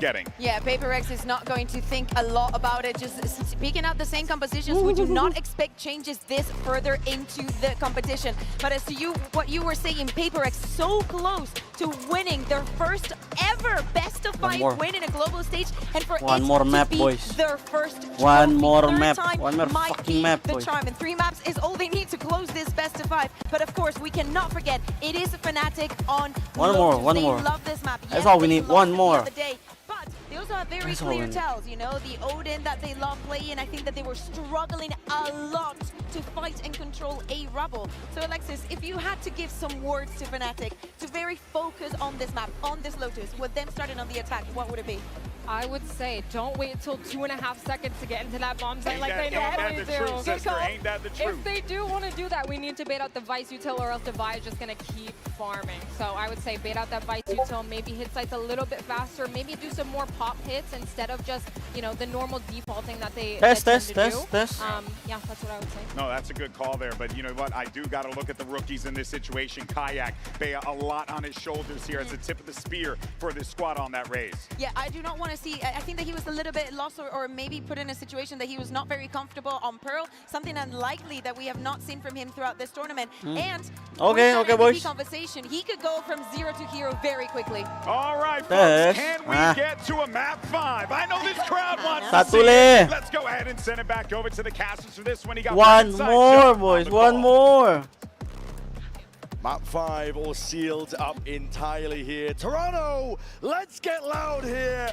getting. Yeah, Paper-Rex is not going to think a lot about it, just picking out the same compositions. We do not expect changes this further into the competition. But as to what you were saying, Paper-Rex so close to winning their first ever best of 5 win in a global stage, and for one more map, to be boys. their first One more third map. time One more might fucking be map, the boys. charm, and 3 maps is all they need to close this best of 5. But of course, we cannot forget it is Fnatic on One Lotus. more. They More. love this map. That's Yes, all we they need. lost One it more. the other day, but they also have very clear tells. You know, the Odin that they love playing. I think that they were struggling a lot to fight and control a Rebel. So Alexis, if you had to give some words to Fnatic to very focus on this map, on this Lotus, with them starting on the attack, what would it be? I would say don't wait till 2.5 seconds to get into that bomb site like they normally do. Ain't that the truth? If they do want to do that, we need to bait out the Vice Util, or else the Vi is just going to keep farming. So I would say bait out that Vice Util, maybe hit sites a little bit faster, maybe do some more pop hits instead of just, you know, the normal defaulting that they Test. Yeah, that's what I would say. No, that's a good call there, but you know what? I do got to look at the rookies in this situation. Kayak, Bea, a lot on his shoulders here as the tip of the spear for this squad on that raise. Yeah, I do not want to see, I think that he was a little bit lost or maybe put in a situation that he was not very comfortable on Pearl, something unlikely that we have not seen from him throughout this tournament. And okay, boys. Conversation, he could go from 0 to hero very quickly. All right, folks, can we get to a map 5? I know this crowd wants to see it. Let's go ahead and send it back over to the casters for this one. He got one more, boys. One more. Map 5 all sealed up entirely here. Toronto, let's get loud here.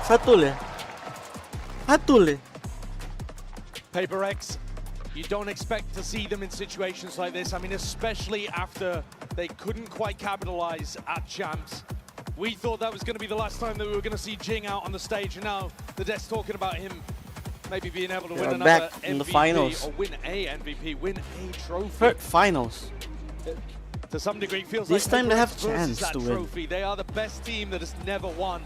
Satu le. Paper-Rex, you don't expect to see them in situations like this. I mean, especially after they couldn't quite capitalize at Champs. We thought that was going to be the last time that we were going to see Jing out on the stage, and now the dev's talking about him maybe being able to win another MVP, in the finals. or win a MVP, win a trophy. Third finals. To some degree, it feels this like time they have versus chance that to trophy. win. They are the best team that has never won,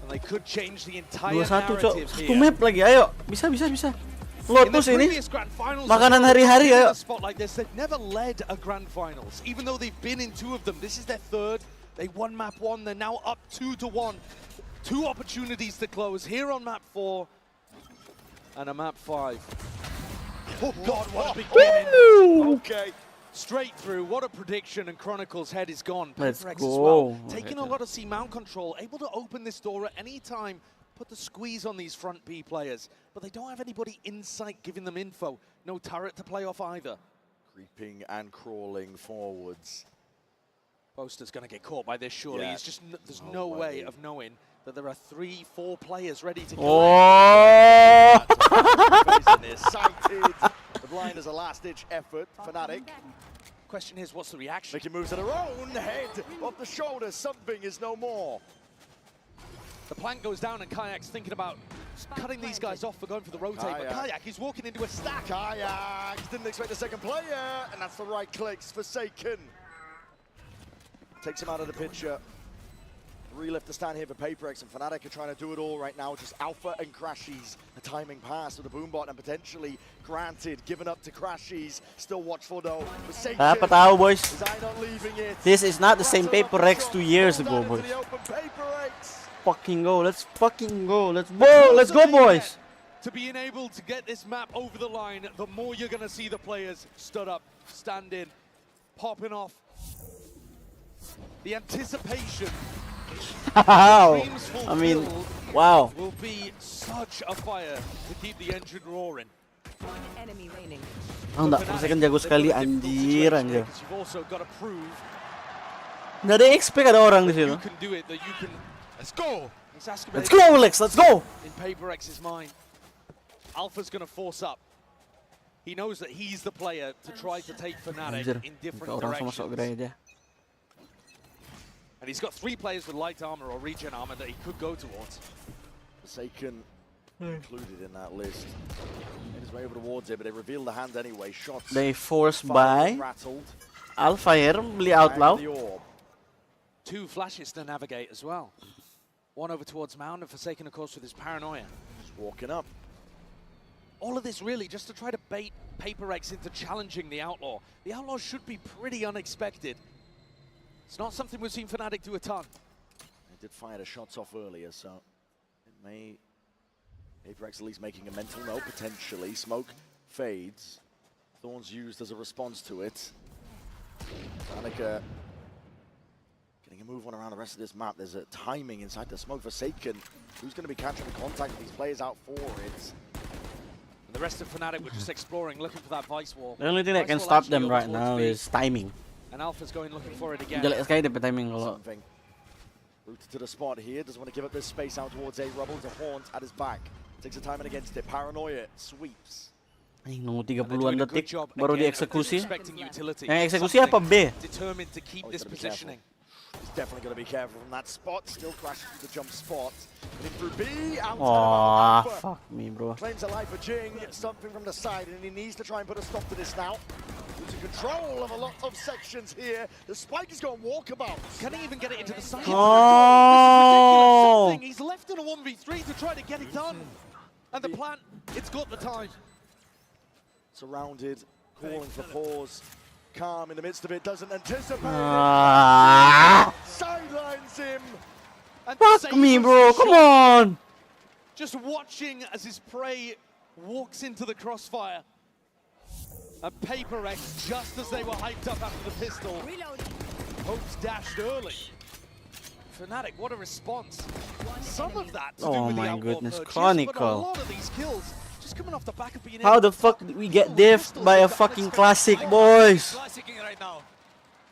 and they could change the entire 2-1, narrative Cok. here. Satu map lagi. Ayo, bisa. Lotus ini. Finals, makanan hari-hari, ayo. A spot like this, they've never led a grand finals, even though they've been in 2 of them. This is their 3rd. They won map 1. They're now up 2-1. 2 opportunities to close here on map 4 and a map 5. Oh God, what a beginning! Okay, straight through. What a prediction! And Chronicle's head is gone. Let's Paper-Rex go. as well, taking a lot of C-mount control, able to open this door at any time. Put the squeeze on these front B players, but they don't have anybody in sight giving them info. No turret to play off either. Creeping and crawling forwards. Boaster's going to get caught by this, surely. Yeah. It's just there's no way of knowing that there are 3-4 players ready to go. Oh! Sighted. The blind is a last-ditch effort. Fnatic. Question is, what's the reaction? Making moves of their own. Head off the shoulder. Something is no more. The plank goes down, and Kayak's thinking about cutting these guys off for going for the rotate. But Kayak is walking into a stack. Kayak didn't expect a second player, and that's the right clicks. Forsaken takes him out of the picture. 3 left to stand here for Paper-Rex, and Fnatic are trying to do it all right now. Just Alpha and Crashies. A timing pass with the boombot, and potentially granted, given up to Crashies. Still watchful though. Forsaken. Dapat tahu, boys. Is I not leaving it? This is not the same Paper-Rex 2 years ago, boys. Fucking go. Let's fucking go. Let's go. Let's go, boys. To being able to get this map over the line, the more you're going to see the players stood up, stand in, popping off. The anticipation. Wow. I mean, wow. Will be such a fire to keep the engine roaring. Enemy remaining. Oh, enggak, Forsaken jago sekali, anjir. You've also got to prove Nggak ada expect ada orang di situ. you can do it, that you can. Let's go. Let's go, Lex. Let's go. In Paper-Rex's mind, Alpha's going to force up. He knows that he's the player to try to take Fnatic Anjir, in different orang sama sok directions. gerai aja. And he's got 3 players with light armor or regen armor that he could go towards. Forsaken included in that list. Made his way over towards it, but they revealed the hand anyway. Shots. They forced by rattled. Alfire beli outlaw. 2 flashes to navigate as well. 1 over towards Mound, and Forsaken, of course, with his paranoia. Just walking up. All of this really just to try to bait Paper-Rex into challenging the Outlaw. The Outlaw should be pretty unexpected. It's not something we've seen Fnatic do a ton. They did fire the shots off earlier, so it may... Apex at least making a mental note, potentially. Smoke fades. Thorns used as a response to it. Fnatic getting a move on around the rest of this map. There's a timing inside the smoke. Forsaken, who's going to be catching the contact with these players out for it? And the rest of Fnatic were just exploring, looking for that Vice Wall. The only thing that Vice can Wall stop actually them over right towards now B. is timing. And Alpha's going looking for it again. Jelek sekali dapat timing kalau. Something. Rooted to the spot here. Doesn't want to give up this space out towards A. Rubble. There's a Haunt at his back. Takes the timing against it. Paranoia sweeps. Ay, nunggu And they're 30-an doing a good detik job baru again of dieksekusi. respecting utility. Yang eksekusi apa B? Determined to keep Oh, this he's gotta be positioning. He's definitely going to be careful from that spot. Still crashes through the jump spot. In through B. Out Wah, Alpha. fuck me bro. Claims a life for Jing. Something from the side, and he needs to try and put a stop to this now. Losing control of a lot of sections here. The spike is going walkabout. Can he even get it into the side? Oh! This is ridiculous. Something. He's left in a 1v3 to try to get it done. And the plan, it's got the time. Surrounded, calling for pause. Calm in the midst of it, doesn't anticipate. Sidelines him. And Fuck saves me the bro, shot. come on! Just watching as his prey walks into the crossfire. And Paper X, just as they were hyped up after the pistol, hopes dashed early. Fnatic, what a response. Some of that to do Oh with the my outlaw goodness, purchase, Chronicle. but a lot of these kills just coming off the back of being How able the to fuck did we get diffed by a fucking classic, boys? Classicing right now.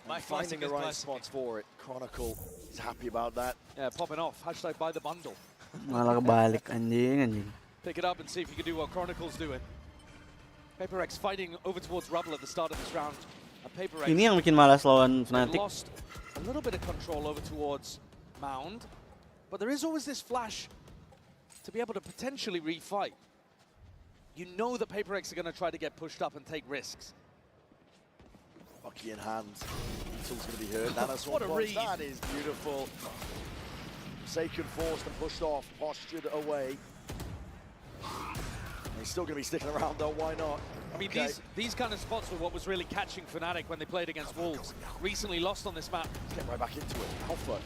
My Finding the right spots for it. Chronicle is happy about that. Yeah, popping off. Hashtag buy the bundle. Malah kebalik, anjing. Pick it up and see if you can do what Chronicle's doing. Paper X fighting over towards Rubble at the start of this round. And Paper X Ini yang bikin malas lawan Fnatic. lost a little bit of control over towards Mound. But there is always this flash to be able to potentially refight. You know that Paper X are going to try to get pushed up and take risks. Bucky in hand. Util's going to be heard. Nanoswarm What a punch. read. That is beautiful. Forsaken forced and pushed off. Postured away. He's still going to be sticking around though. Why not? I mean, Okay. these kind of spots were what was really catching Fnatic when they played against Wolves. Recently lost on this map. Get right back into it. Alpha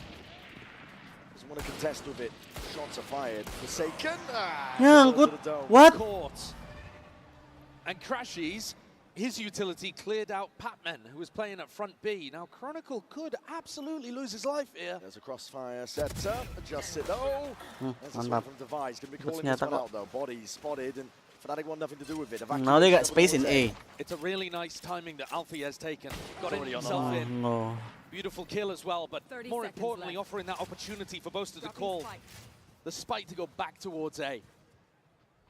doesn't want to contest with it. Shots are fired. Forsaken. Yang, Bullet good. to the dome. What? Caught. And Crashies, his utility cleared out Patman, who was playing at front B. Now, Chronicle could absolutely lose his life here. There's a crossfire set up. Adjusts it though. There's a swing mantap. from Device. Going to be calling Ternyata this one kok. out though. Body spotted and Fnatic want nothing to do with it. Now they got space in A. It's a really nice timing that Alfie has taken. Got already on himself Oh in. no. Beautiful kill as well, but 30 more seconds importantly, left. offering that opportunity for Boaster to call the spike to go back towards A.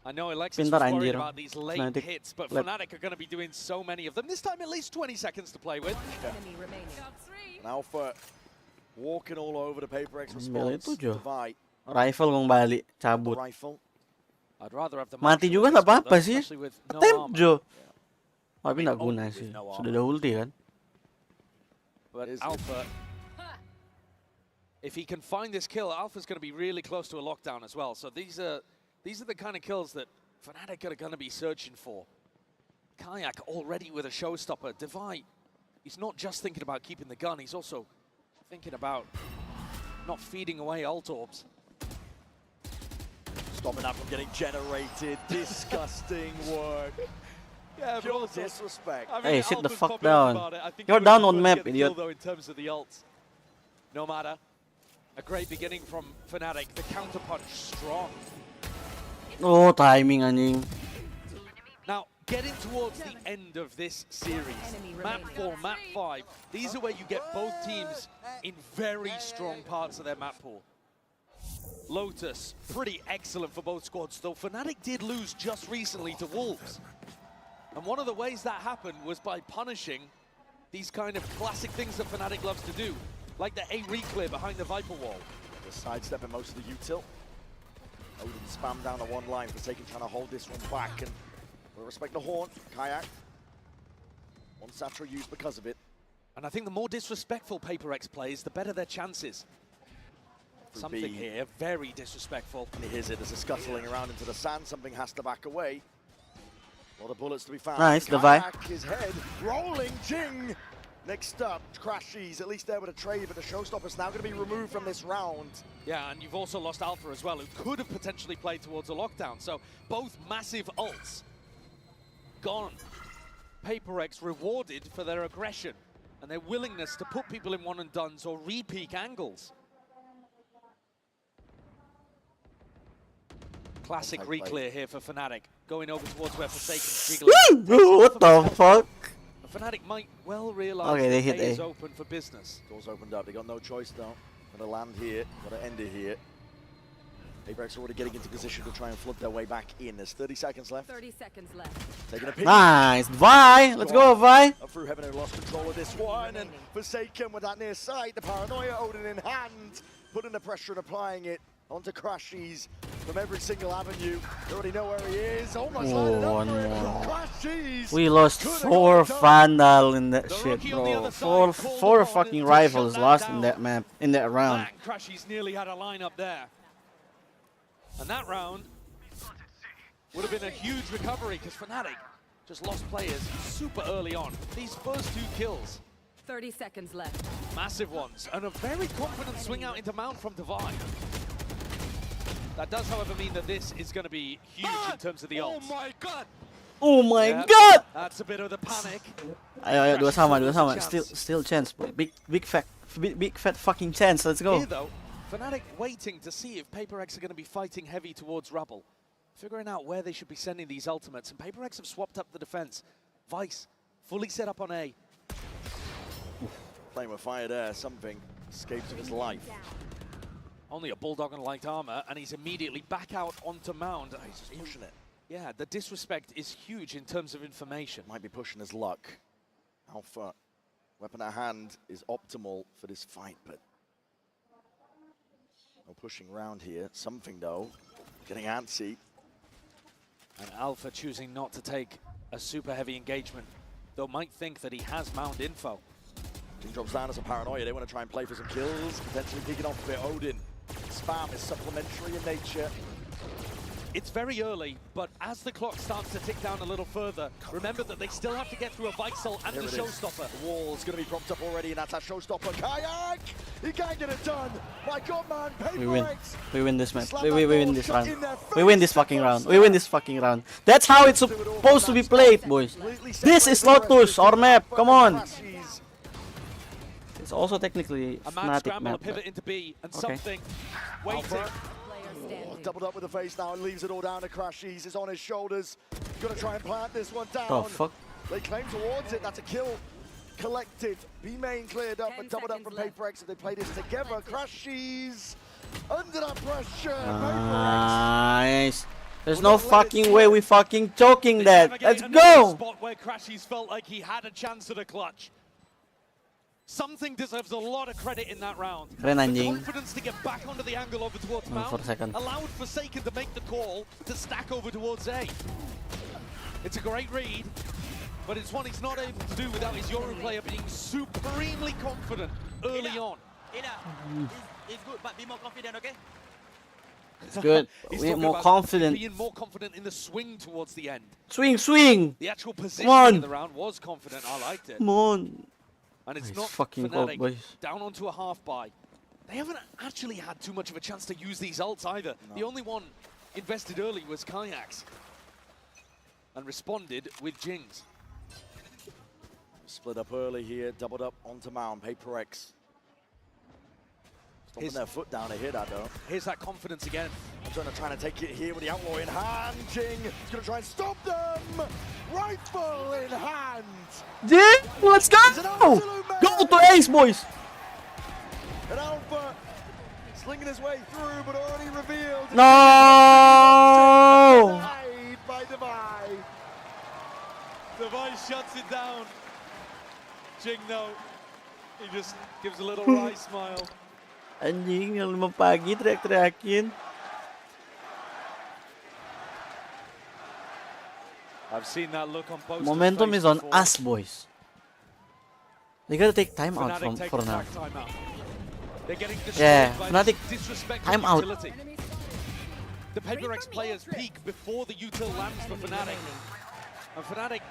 I know Alexis Pintar was worried anjir. about these late Fnatic. hits, but Let- Fnatic are going to be doing so many of them. This time at least 20 seconds to play with. Enemy remaining. And Alpha walking all over the Paper X Ambil response. itu, Jo. Divide. Rifle kong balik, cabut. Rifle. I'd rather have the Mati marksman juga at nggak this point, apa-apa though, sih. especially with no Attempt armor. Jo. Tapi nggak only guna with sih. no armor. Sudah ada ulti kan. But Is it? Alpha, if he can find this kill, Alpha's going to be really close to a lockdown as well. So these are the kind of kills that Fnatic are going to be searching for. Kayak already with a showstopper. Divide, he's not just thinking about keeping the gun, he's also thinking about not feeding away ult orbs. Stopping that from getting generated. Disgusting work. Yeah, Pure disrespect. I mean, Hey, sit the Alpha's fuck popping off down. about it. I think You're he down was on going to map, get the kill, idiot. though, in terms of the ults. No matter. A great beginning from Fnatic. The counterpunch strong. Oh, timing anjing. Now, getting towards the end of this series, map 4, map 5, these are where you get both teams in very strong parts of their map pool. Lotus, pretty excellent for both squads, though Fnatic did lose just recently to Wolves. And one of the ways that happened was by punishing these kind of classic things that Fnatic loves to do, like the A reclear behind the Viper wall. Just sidestepping most of the util. Odin spam down the one line. Forsaken trying to hold this one back. And we'll respect the Haunt. Kayak. One Satchel used because of it. And I think the more disrespectful Paper X plays, the better their chances. Through Something B. here, very disrespectful. And here's it. There's a scuttling around into the sand. Something has to back away. A lot of bullets to be found. Nice, Devi. Kayak, his head rolling. Jing Next up, Crashies, at least there with a trade, but the Showstopper's now going to be removed from this round. Yeah, and you've also lost Alpha as well, who could have potentially played towards a lockdown. So both massive ults gone. Paper X rewarded for their aggression and their willingness to put people in one and dones or re-peak angles. Classic re-clear here for Fnatic, going over towards where Forsaken's jiggling. What the fuck? Fnatic might well realize Okay, they that hit A is A. open for business. Doors opened up, they got no choice though. Gotta land here, gotta end it here. Apex already getting into position to try and flood their way back in. There's 30 seconds left. 30 seconds left. Taking a peek. Nice. Vi. Let's go, Vi. Up through heaven, who lost control of this one, and Forsaken with that near sight, the paranoia Odin in hand, putting the pressure and applying it onto Crashies from every single avenue. You already know where he is. Almost lining up one for it. more. Crashies. We lost Could've 4 got it done. Vandal in that The shit, rookie on the bro. other side called Four upon fucking to rivals shut that lost down. in that map, in that round. Man, Crashies nearly had a lineup there. And that round would have been a huge recovery because Fnatic just lost players super early on. These first 2 kills, 30 seconds left. massive ones, and a very confident swing out into Mount from Divine. That does, however, mean that this is going to be huge in terms of the ults. Oh my god! Oh my Yeah, god! That's a bit of the panic. Ayo, dua sama. Chance. Still chance, bro. Big fat fucking chance. Let's go. Here, though, Fnatic waiting to see if Paper X are going to be fighting heavy towards Rubble. Figuring out where they should be sending these ultimates. And Paper X have swapped up the defense. Vice, fully set up on A. Playing with fire there, something escapes of his life. Only a Bulldog and light armor, and he's immediately back out onto Mound. He's just pushing it. Yeah, the disrespect is huge in terms of information. Might be pushing his luck. Alpha, weapon at hand, is optimal for this fight, but no pushing around here. Something, though, getting antsy. And Alpha choosing not to take a super heavy engagement, though might think that he has Mound info. Jing drops down as a paranoia. They want to try and play for some kills, potentially picking off a bit. Odin. Spam is supplementary in nature. It's very early, but as the clock starts to tick down a little further, remember that they still have to get through a Vixel and Here the it is. Showstopper. The wall's going to be propped up already, and that's our Showstopper. Kayak! He can't get it done. My God, man. We win. Paper X. We win this match. Slam We that win ball this shot round. in their We win face. this fucking round. We win this fucking round. That's how it's supposed to be played, boys. Completely This is separated Lotus, our map. Alpha Come and on. Crashies. It's also technically A mad Fnatic scramble, a map. pivot into B, and Okay. something waiting. Player standing. Doubled up with the face now and leaves it all down to Crashies. It's on his shoulders. Gonna try and plant this one down. Oh fuck. They claim towards it. That's a kill collected. B main cleared up, 10 but doubled up from seconds left. Paper X if they play this together. Crashies under that pressure. Nice. There's no fucking way we fucking choking that. Never Let's getting another go. Spot where Crashies felt like he had a chance at a clutch. Something deserves a lot of credit in that round. Keren The anjing. confidence to get back onto the angle over towards Mount for a second. allowed Forsaken to make the call to stack over towards A. It's a great read, but it's one he's not able to do without his Yoru player being supremely confident early on. It's good, but be more confident, okay? It's good. He's We need talking more about confident. being more confident in the swing towards the end. Swing, swing. The actual on. position in the round was confident. I liked it. Come on. And it's Nice not fucking goal, Fnatic boys. down onto a half buy. They haven't actually had too much of a chance to use these ults either. The only one invested early was Kayaks. And responded with Jings. Split up early here, doubled up onto Mound. Paper X. Stomping His- their foot down to hit that though. Here's that confidence again. Antonio trying to take it here with the Outlaw in hand. Jing is going to try and stop them. Rifle in hand. Jing, let's go. It's an absolute Go to madness. Ace, boys. And Alpha slinging his way through, but already revealed. No. Denied by Divine. Device shuts it down. Jing, no. He just gives a little wry smile. Anjing, yang 5 pagi teriak-teriakin. I've seen that look on both. Momentum is on us, boys. They gotta take time out for now. They're getting destroyed Yeah, by Fnatic, this disrespectful time out. utility. The Paper X players peak before the util lands for Fnatic. And Fnatic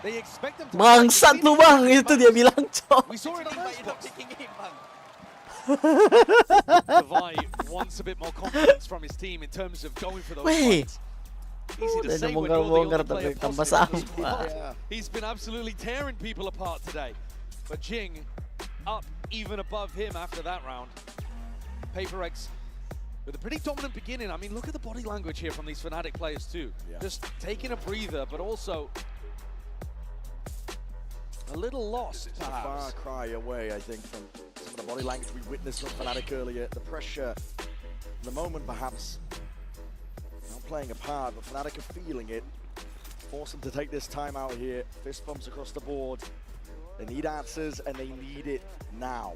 They expect them to Bangsat lu bang, itu dia bilang cok. We saw it on But Xbox. picking him, bang. Levi wants a bit more confidence from his team in terms of going for those Wait. fights. Easy to Udah say when you're the bongkar-bongkar only player tapi tambah positive in the sampah. squad. Yeah. He's been absolutely tearing people apart today. But Jing up even above him after that round. Paper X with a pretty dominant beginning. I mean, look at the body language here from these Fnatic players too. Yeah. Just taking a breather, but also a little lost, It's a far perhaps. cry away, I think, from some of the body language we witnessed from Fnatic earlier. The pressure, the moment perhaps not playing a part, but Fnatic are feeling it. Force them to take this time out here. Fist bumps across the board. They need answers, and they need it now.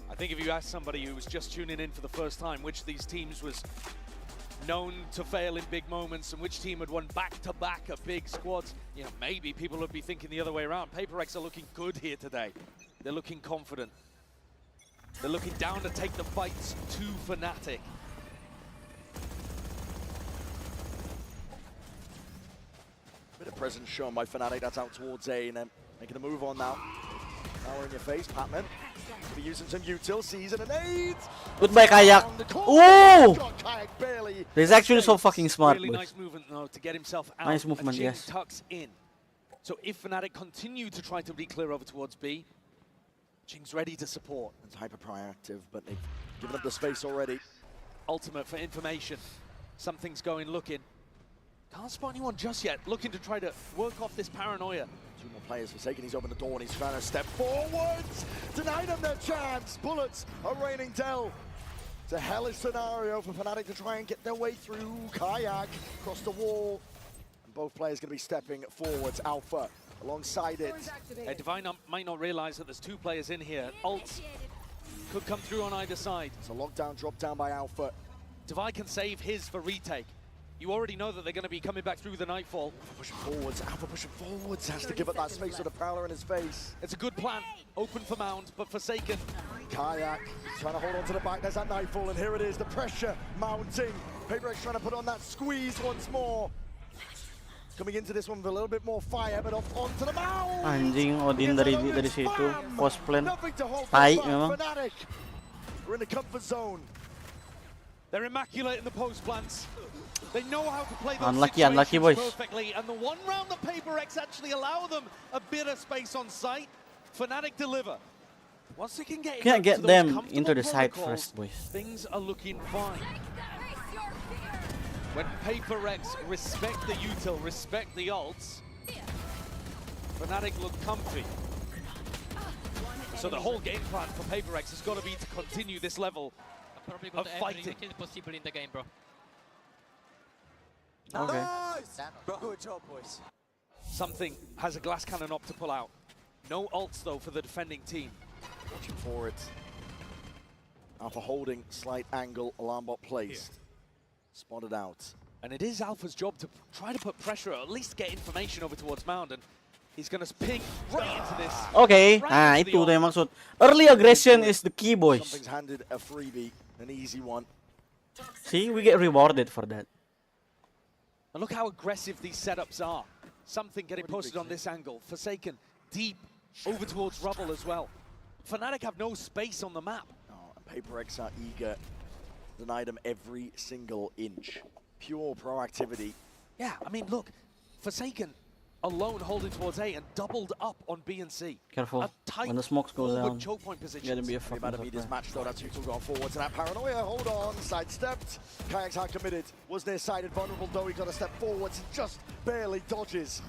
I think if you ask somebody who was just tuning in for the first time which of these teams was known to fail in big moments and which team had won back-to-back at big squads, you know, maybe people would be thinking the other way around. Paper X are looking good here today. They're looking confident. They're looking down to take the fights to Fnatic. Bit of presence shown by Fnatic. That's out towards A, and then making a move on now. Now we're in your face, Patman. Be using some util, season and aids. Goodbye kayak. On the corner. Ooh! Got Kayak barely. He's actually so fucking smart, Really boys. nice movement though to get himself out. Nice movement, and Jing yes. tucks in. So if Fnatic continue to try to be clear over towards B, Jing's ready to support. It's hyper proactive, but they've given up the space already. Ultimate for information. Something's going looking. Can't spot anyone just yet. Looking to try to work off this paranoia. Two more players forsaken. He's opened the door and he's trying to step forwards. Denied them their chance. Bullets are raining down. It's a hellish scenario for Fnatic to try and get their way through. Kayak across the wall. And both players going to be stepping forwards. Alpha alongside it. Divine might not realize that there's two players in here. Ults could come through on either side. It's a lockdown drop down by Alpha. Divine can save his for retake. You already know that they're going to be coming back through the Nightfall. Pushing forwards. Alpha pushing forwards. Has to give up that space with a Prowler in his face. It's a good plan. Open for Mound, but Forsaken. Kayak trying to hold on to the back. There's that Nightfall, and here it is. The pressure mounting. Paper X trying to put on that squeeze once more. Coming into this one with a little bit more fire, but off onto the mound. Anjing, Odin dari situ. Post plan. Nothing to hold Tai back. memang. Fnatic. We're in the comfort zone. They're immaculate in the post plants. They know how to play those Unlucky, situations boys. perfectly. And the one round the Paper X actually allow them a bit of space on site. Fnatic deliver. Once they can get, Can't into get those them comfortable into the side protocols, first, boys. things are looking fine. When Paper X respect the util, respect the ults, Fnatic look comfy. So the whole game plan for Paper X has got to be to continue this level Probably of got every fighting. kill possible in the game, bro. Okay. Nice. Good job, boys. Something has a glass cannon up to pull out. No ults though for the defending team. Watching for it. Alpha holding, slight angle, alarm bot placed. Spotted out. And it is Alpha's job to try to put pressure, or at least get information over towards Mound, and he's going to ping right into this. Okay, Right into itu the tuh yang maksud. Early aggression is the key, boys. Something's handed a freebie, an easy one. See, we get rewarded for that. And look how aggressive these setups are. Something getting Pretty posted big on this angle. Forsaken, deep, over towards Rubble as well. Fnatic have no space on the map. Oh, and Paper X are eager. Denied them every single inch. Pure proactivity. Yeah, I mean, look, Forsaken alone holding towards A and doubled up on B and C. Careful A tight when the smokes go forward down. choke point position. Gotta be a The fucking amount of meters surprise. match though, that's Util going forwards, and that paranoia, hold on, sidestepped. Kayak's hard committed, was near-sided, vulnerable though, he got a step forwards, just barely dodges.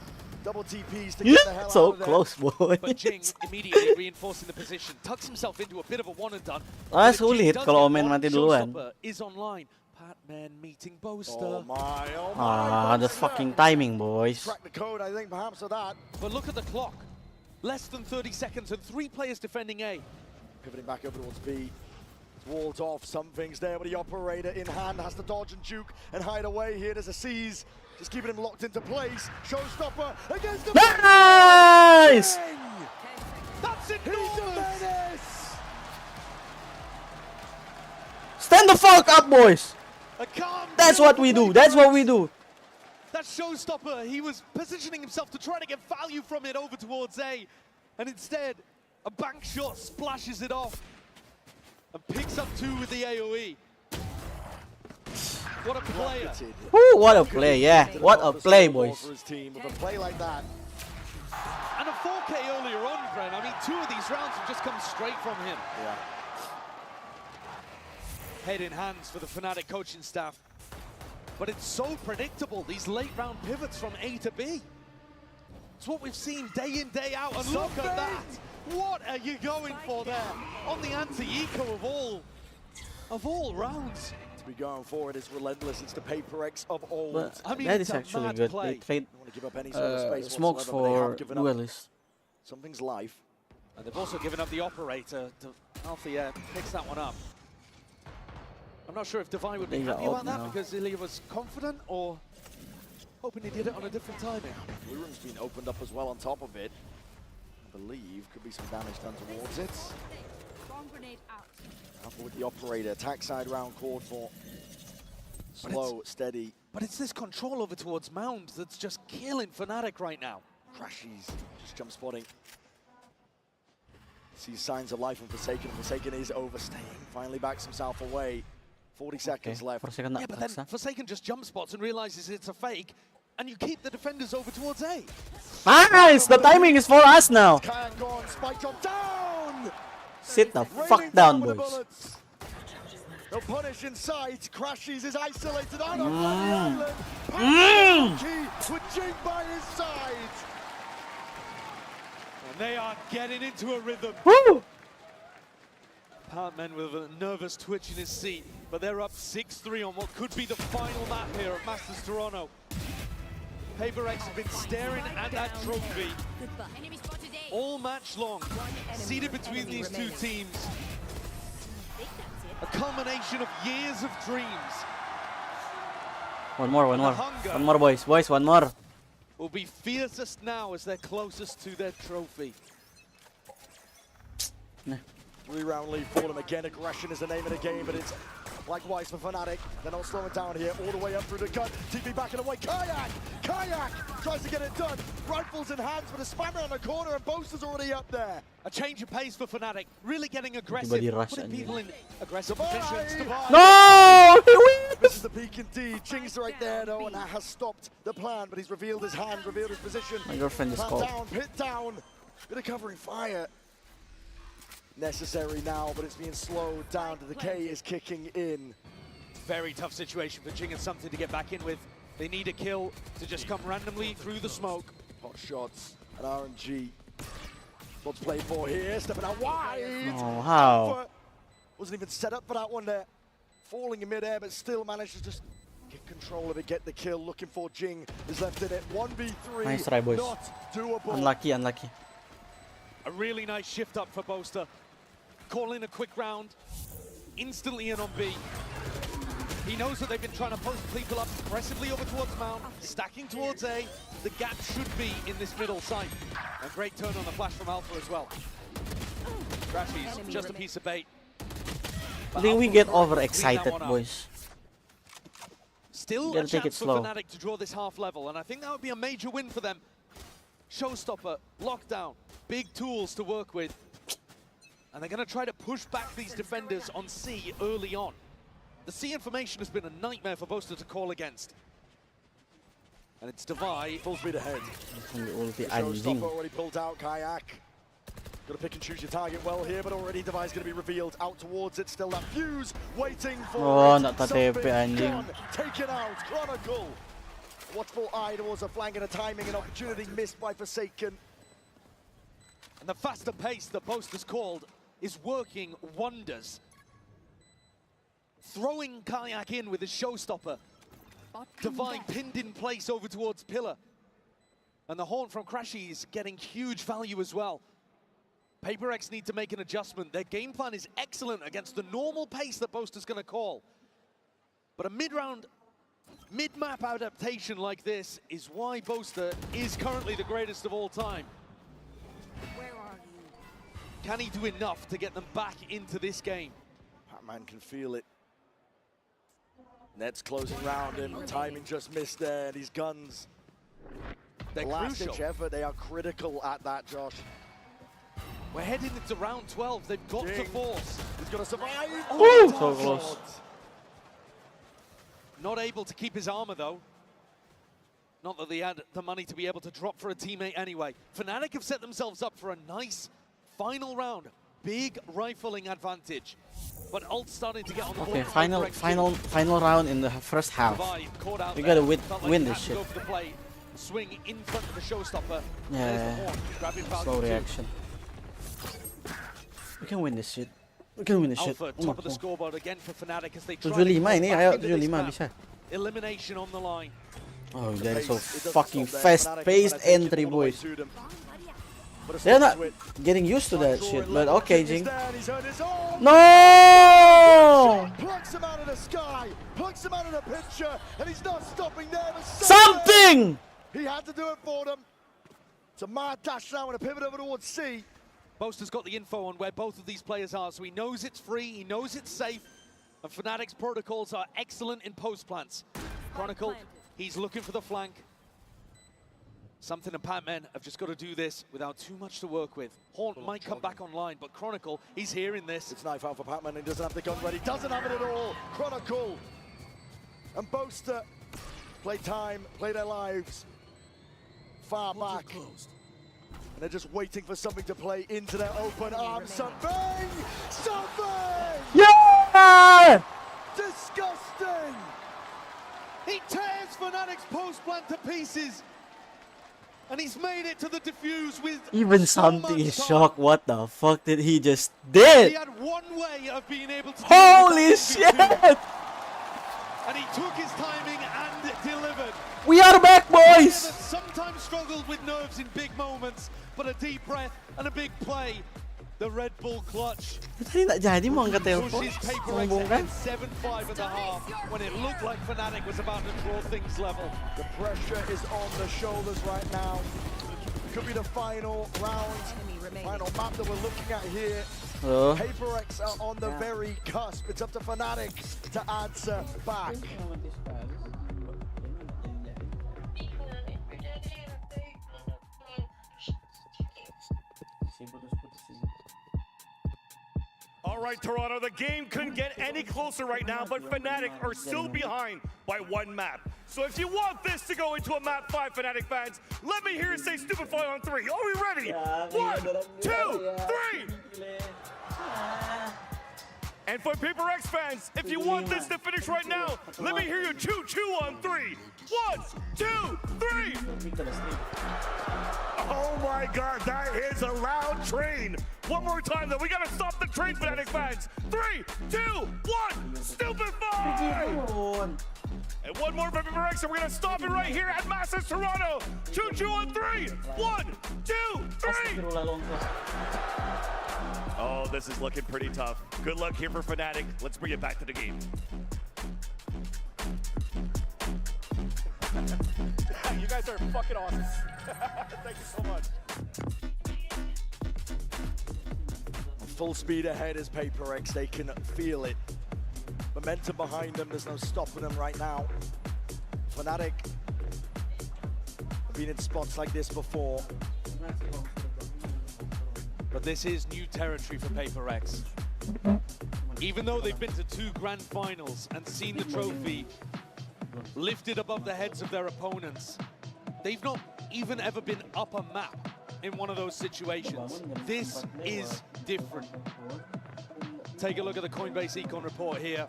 Double TPs to get the hell out So of there. close, boy. But Jing immediately reinforcing the position, tucks himself into a bit of a one and done. Ah, But if Jing sulit does kalau get Omen one, mati duluan. Showstopper is online. Patman meeting Boaster. Oh my, oh my. Ah, the Boaster. fucking timing, boys. Crack the code, I think, perhaps, of that. But look at the clock. Less than 30 seconds and 3 players defending A. Pivoting back over towards B. It's walled off, something's there, but the operator in hand has to dodge and juke and hide away here. There's a seize, just keeping him locked into place. Showstopper against the Nice! Bang! That's it. He's a menace! Stand the fuck up, boys. A calm That's what we do. That's what we do. That showstopper, he was positioning himself to try to get value from it over towards A, and instead, a bank shot splashes it off and picks up 2 with the AoE. What a player. Woo, what a play, yeah. What a play, boys. For his team with a play like that. And a 4K earlier on, Bren. I mean, 2 of these rounds have just come straight from him. Yeah. Head in hands for the Fnatic coaching staff. But it's so predictable, these late round pivots from A to B. It's what we've seen day in, day out, and look at that! What are you going for there? On the anti-eco of all rounds. To be going forward is relentless. It's the Paper X of old. But I mean, that it's is a actually mad good. play. They trade Don't want to give up any sort of space smokes whatsoever, but they for have given up duelists. something's life. And they've also given up the operator to Althea picks that one up. I'm not sure if Divine would be They got happy about up that now. because Ilya was confident or hoping he did it on a different timing. Blue room's been opened up as well on top of it. I believe could be some damage done towards it. Bomb grenade out. Careful with the operator. Attack side round called for. Slow, steady. But it's this control over towards Mound that's just killing Fnatic right now. Crashies just jump spotting. Sees signs of life from Forsaken. Forsaken is overstaying. Finally backs himself away. 40 seconds left. For a second, Yeah, but then Forsaken just jump spots and realizes it's a fake, and you keep the defenders over towards A. Nice! The timing is for us now. Kayak gone. Spike drop down. Sit the Raining fuck down, with the boys. bullets. The punish inside. Crashies is isolated out on the island. Key with Jing by his side. And they are getting into a rhythm. Woo! Partman with a nervous twitch in his seat, but they're up 6-3 on what could be the final map here at Masters Toronto. Paper X have been staring at that trophy Enemy spotted A. all match long, seated between these two teams. A culmination of years of dreams One more, The hunger. One more, boys. Boys, one more. will be fiercest now as they're closest to their trophy. 3-round lead for them again. Aggression is the name of the game, but it's likewise for Fnatic. They're not slowing down here. All the way up through the gun. TP backing away. Kayak tries to get it done. Rifles in hands with a spammer on the corner, and Boaster's already up there. A change of pace for Fnatic, really getting aggressive, Everybody rush putting and- people in aggressive Divide. positions. Divide. No! He wins! This is the peak indeed. Jing's right there though, and that has stopped the plan, but he's revealed his hand, revealed his position. My girlfriend is Plan called. down, pit down. Bit of covering fire. Necessary now, but it's being slowed down. The decay is kicking in. Very tough situation for Jing and something to get back in with. They need a kill to just come randomly through the smoke. Hot shots and RNG. What's played for here? Stepping out wide. Oh, how? Alpha wasn't even set up for that one there. Falling in midair, but still managed to just get control of it, get the kill. Looking for Jing is left in it. 1v3. Nice try, boys. Not doable. Unlucky, unlucky. A really nice shift up for Boaster. Calling a quick round, instantly in on B. He knows that they've been trying to post people up aggressively over towards Mount, stacking towards A. The gap should be in this middle site. A great turn on the flash from Alpha as well. Crashies, just a piece of bait. I think we get overexcited, boys. Still Gotta a take it chance for slow. Fnatic to draw this half level, and I think that would be a major win for them. Showstopper, lockdown, big tools to work with. And they're going to try to push back these defenders on C early on. The C information has been a nightmare for Boaster to call against. And it's Divide. Full speed ahead. Ulti Showstopper anjing. already pulled out. Kayak. Got to pick and choose your target well here, but already Divide's going to be revealed. Out towards it. Still that fuse. Waiting for Oh, it. not that Something TP, anjing. gone. Taken out. Chronicle. Watchful eye towards a flank and a timing and opportunity missed by Forsaken. And the faster pace that Boaster's called is working wonders. Throwing Kayak in with his Showstopper. Divine pinned in place over towards Pillar. And the horn from Crashy is getting huge value as well. Paper X need to make an adjustment. Their game plan is excellent against the normal pace that Boaster's going to call. But a mid-round, mid-map adaptation like this is why Boaster is currently the greatest of all time. Where are you? Can he do enough to get them back into this game? Pac-Man can feel it. Ned's closing round and timing just missed there, and his guns. They're Last-ditch crucial. effort, they are critical at that, Josh. We're heading into round 12. They've got to Ding. force. He's gonna survive. Woo! So close. Not able to keep his armor though. Not that they had the money to be able to drop for a teammate anyway. Fnatic have set themselves up for a nice final round. Big rifling advantage. But ult's starting to get on the board. Okay, final round in the first half. Caught out We there. gotta Felt like win he this had to shit. go for the play. Swing in front of the showstopper. Yeah. There's the horn, grabbing value Slow too. reaction. We can win this shit. We can win this shit. Alpha, top of the scoreboard again for Fnatic as they try 75 to ini, come ayo back into this 75 map. bisa. Elimination on the line. Oh, they're so It doesn't fucking stop there. Fnatic fast-paced trying to take it entry, all the way boys. to them. But a They're stop not to it. getting used to that shit, but okay, Jing. He's earned his own. No! Plucks him out of the sky, plucks him out of the picture, and he's not stopping there. But Something! he had to do it for them. It's a mad dash now and a pivot over towards C. Boaster's got the info on where both of these players are, so he knows it's free, he knows it's safe, and Fnatic's protocols are excellent in post plants. Chronicle, he's looking for the flank. Something and Pac-Man have just got to do this without too much to work with. Haunt might come back online, but Chronicle, he's hearing this. It's knife out for Pac-Man, he doesn't have the gun ready, doesn't have it at all. Chronicle and Boaster play time, play their lives far back. And they're just waiting for something to play into their open arms. Something! Something! Yeah! Disgusting! He tears Fnatic's post plant to pieces. And he's made it to the defuse with Even so something much is time. shocked. What the fuck did he just He did? had one way of being able to do Holy it without shit! and he took his timing and delivered. We are back, That boys! sometimes struggled with nerves in big moments, but a deep breath and a big play. The Red Bull clutch Tadi tak jadi mau angkat telepon. pushes Paper X Sombong kan? ahead 7-5 at the half when it looked like Fnatic was about to draw things level. The pressure is on the shoulders right now. Could be the final round, final map that we're looking at here. Halo. Paper X are on the very cusp. It's up to Fnatic to answer back. All right, Toronto, the game couldn't get any closer right now, but Fnatic are still behind by one map. So if you want this to go into a map 5, Fnatic fans, let me hear you say stupid fly on 3. Are we ready? 1, 2, 3. And for Paper X fans, if you want this to finish right now, let me hear you choo-choo on 3. 1, 2, 3. Oh my God, that is a loud train. One more time though, we gotta stop the train, Fnatic fans. 3, 2, 1, stupid fly! And one more for Paper X, and we're gonna stop it right here at Masters Toronto. Choo-choo on 3. 1, 2, 3. Oh, this is looking pretty tough. Good luck here for Fnatic. Let's bring it back to the game. You guys are fucking awesome. Thank you so much. Full speed ahead is Paper X. They can feel it. Momentum behind them. There's no stopping them right now. Fnatic have been in spots like this before. But this is new territory for Paper X. Even though they've been to 2 grand finals and seen the trophy lifted above the heads of their opponents, they've not even ever been up a map in one of those situations. This is different. Take a look at the Coinbase Econ report here.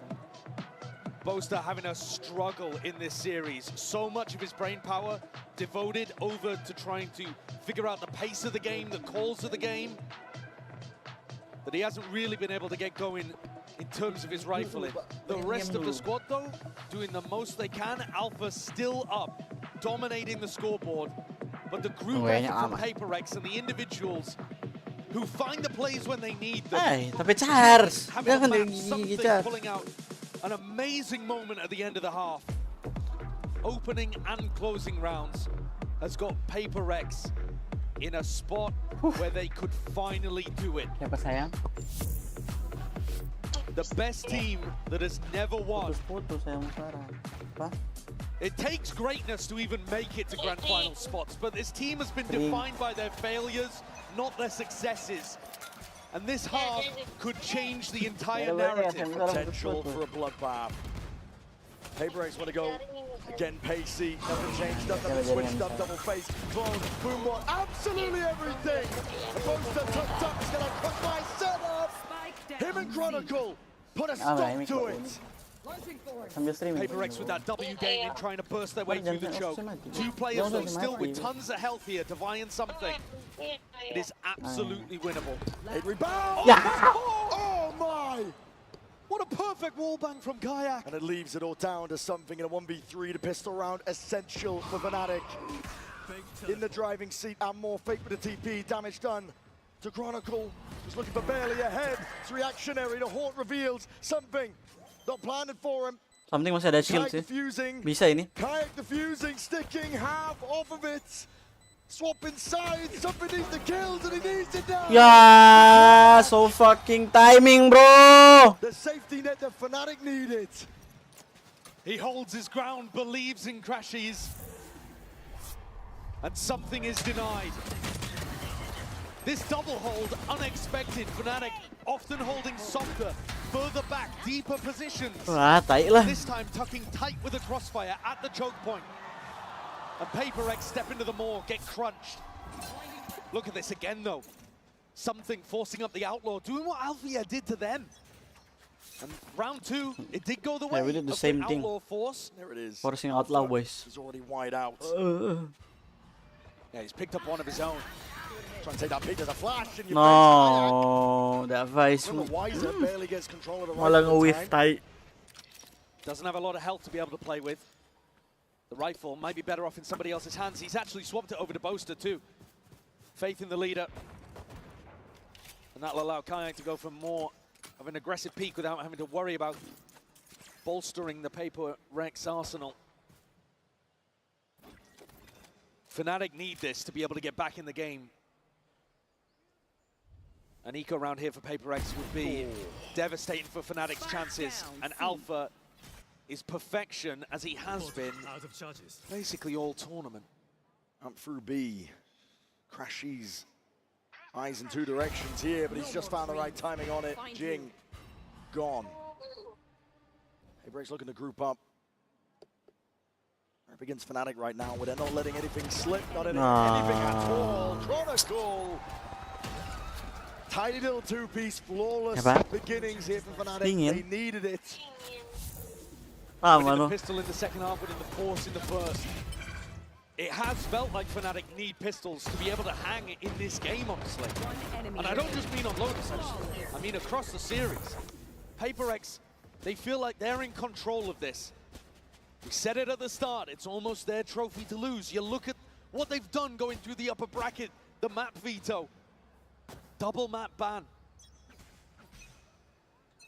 Boaster having a struggle in this series. So much of his brain power devoted over to trying to figure out the pace of the game, the calls of the game, that he hasn't really been able to get going in terms of his rifling. The rest of the squad, though, doing the most they can. Alpha still up, dominating the scoreboard. But the group effort from Paper X and the individuals who find the plays when they need them. Hey, tapi Charles, Having jangan a map, digigit something, Charles. pulling out an amazing moment at the end of the half. Opening and closing rounds has got Paper X in a spot where they could finally do it. Siapa sayang? The best team that has never won. Putus-putus, sayang Sarah. Pa? It takes greatness to even make it to grand final spots, but this team has been defined by their failures, not their successes. And this half could change the entire narrative. Potential for a bloodbath. Paper X want to go again, pacey. Nothing changed up, nothing switched up. Double face, clone, boom, one, absolutely everything. The poster tucked up is gonna cut my setup. Him and Chronicle put a stop to it. Sambil streaming. Paper X with that W game in, trying to burst their way through the choke. Two players though still with tons of health here, Divine something. It is absolutely winnable. Rebound! Yeah. Oh my! What a perfect wall bang from Kayak. And it leaves it all down to something in a 1v3. The pistol round essential for Fnatic. In the driving seat and more. Fake with the TP. Damage done to Chronicle. He's looking for barely ahead. It's reactionary. The Haunt reveals something not planned for him. Something masih ada shield sih. Bisa ini. Kayak defusing, sticking half off of it. Swapping sides, something needs the kills and he needs it now. Yeah, so fucking timing, bro. The safety net that Fnatic needed. He holds his ground, believes in Crashies, and something is denied. This double hold, unexpected. Fnatic often holding softer, further back, deeper positions. Wah, tai lah. This time tucking tight with a crossfire at the choke point. And Paper X step into the maw, get crunched. Look at this again though. Something forcing up the Outlaw, doing what Althea did to them. And round two, it did go the way we did the of same the thing. Outlaw force. There it is. Forcing Outlaw, boys. He's already wide out. Yeah, he's picked up one of his own. Trying to take that peek as a flash in your No, that vice. Wiser barely gets control of the Malah rifle nge-whiff time. tai. Doesn't have a lot of health to be able to play with. The rifle might be better off in somebody else's hands. He's actually swapped it over to Boaster too. Faith in the leader. And that'll allow Kayak to go for more of an aggressive peak without having to worry about bolstering the Paper Rex arsenal. Fnatic need this to be able to get back in the game. An eco round here for Paper X would be devastating for Fnatic's chances. And Alpha is perfection, as he has been basically all tournament. Up through B. Crashies. Eyes in two directions here, but he's just found the right timing on it. Jing, gone. Paper X looking to group up. Up against Fnatic right now, where they're not letting anything slip, not anything at all. Chronicle. Tiny little two-piece, flawless beginnings here for Fnatic. They needed it. Winning the pistol in the second half, winning the force in the first. It has felt like Fnatic need pistols to be able to hang in this game, honestly. And I don't just mean on Lotus, I mean across the series. Paper X, they feel like they're in control of this. We said it at the start, it's almost their trophy to lose. You look at what they've done going through the upper bracket, the map veto, double map ban.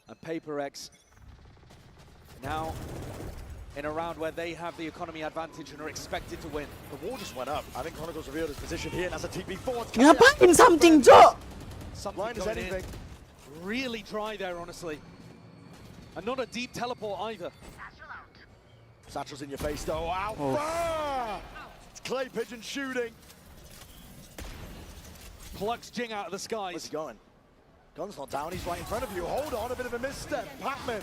And Paper X now in a round where they have the economy advantage and are expected to win. The wall just went up. I think Chronicle's revealed his position here, and that's a TP forward. Ngapain something, Joe? Blind as anything. Really dry there, honestly. And not a deep teleport either. Satchel's in your face, though. Alpha! It's Clay Pigeon shooting. Plucks Jing out of the skies. Where's he going? Gun's not down, he's right in front of you. Hold on, a bit of a misstep. Pacman.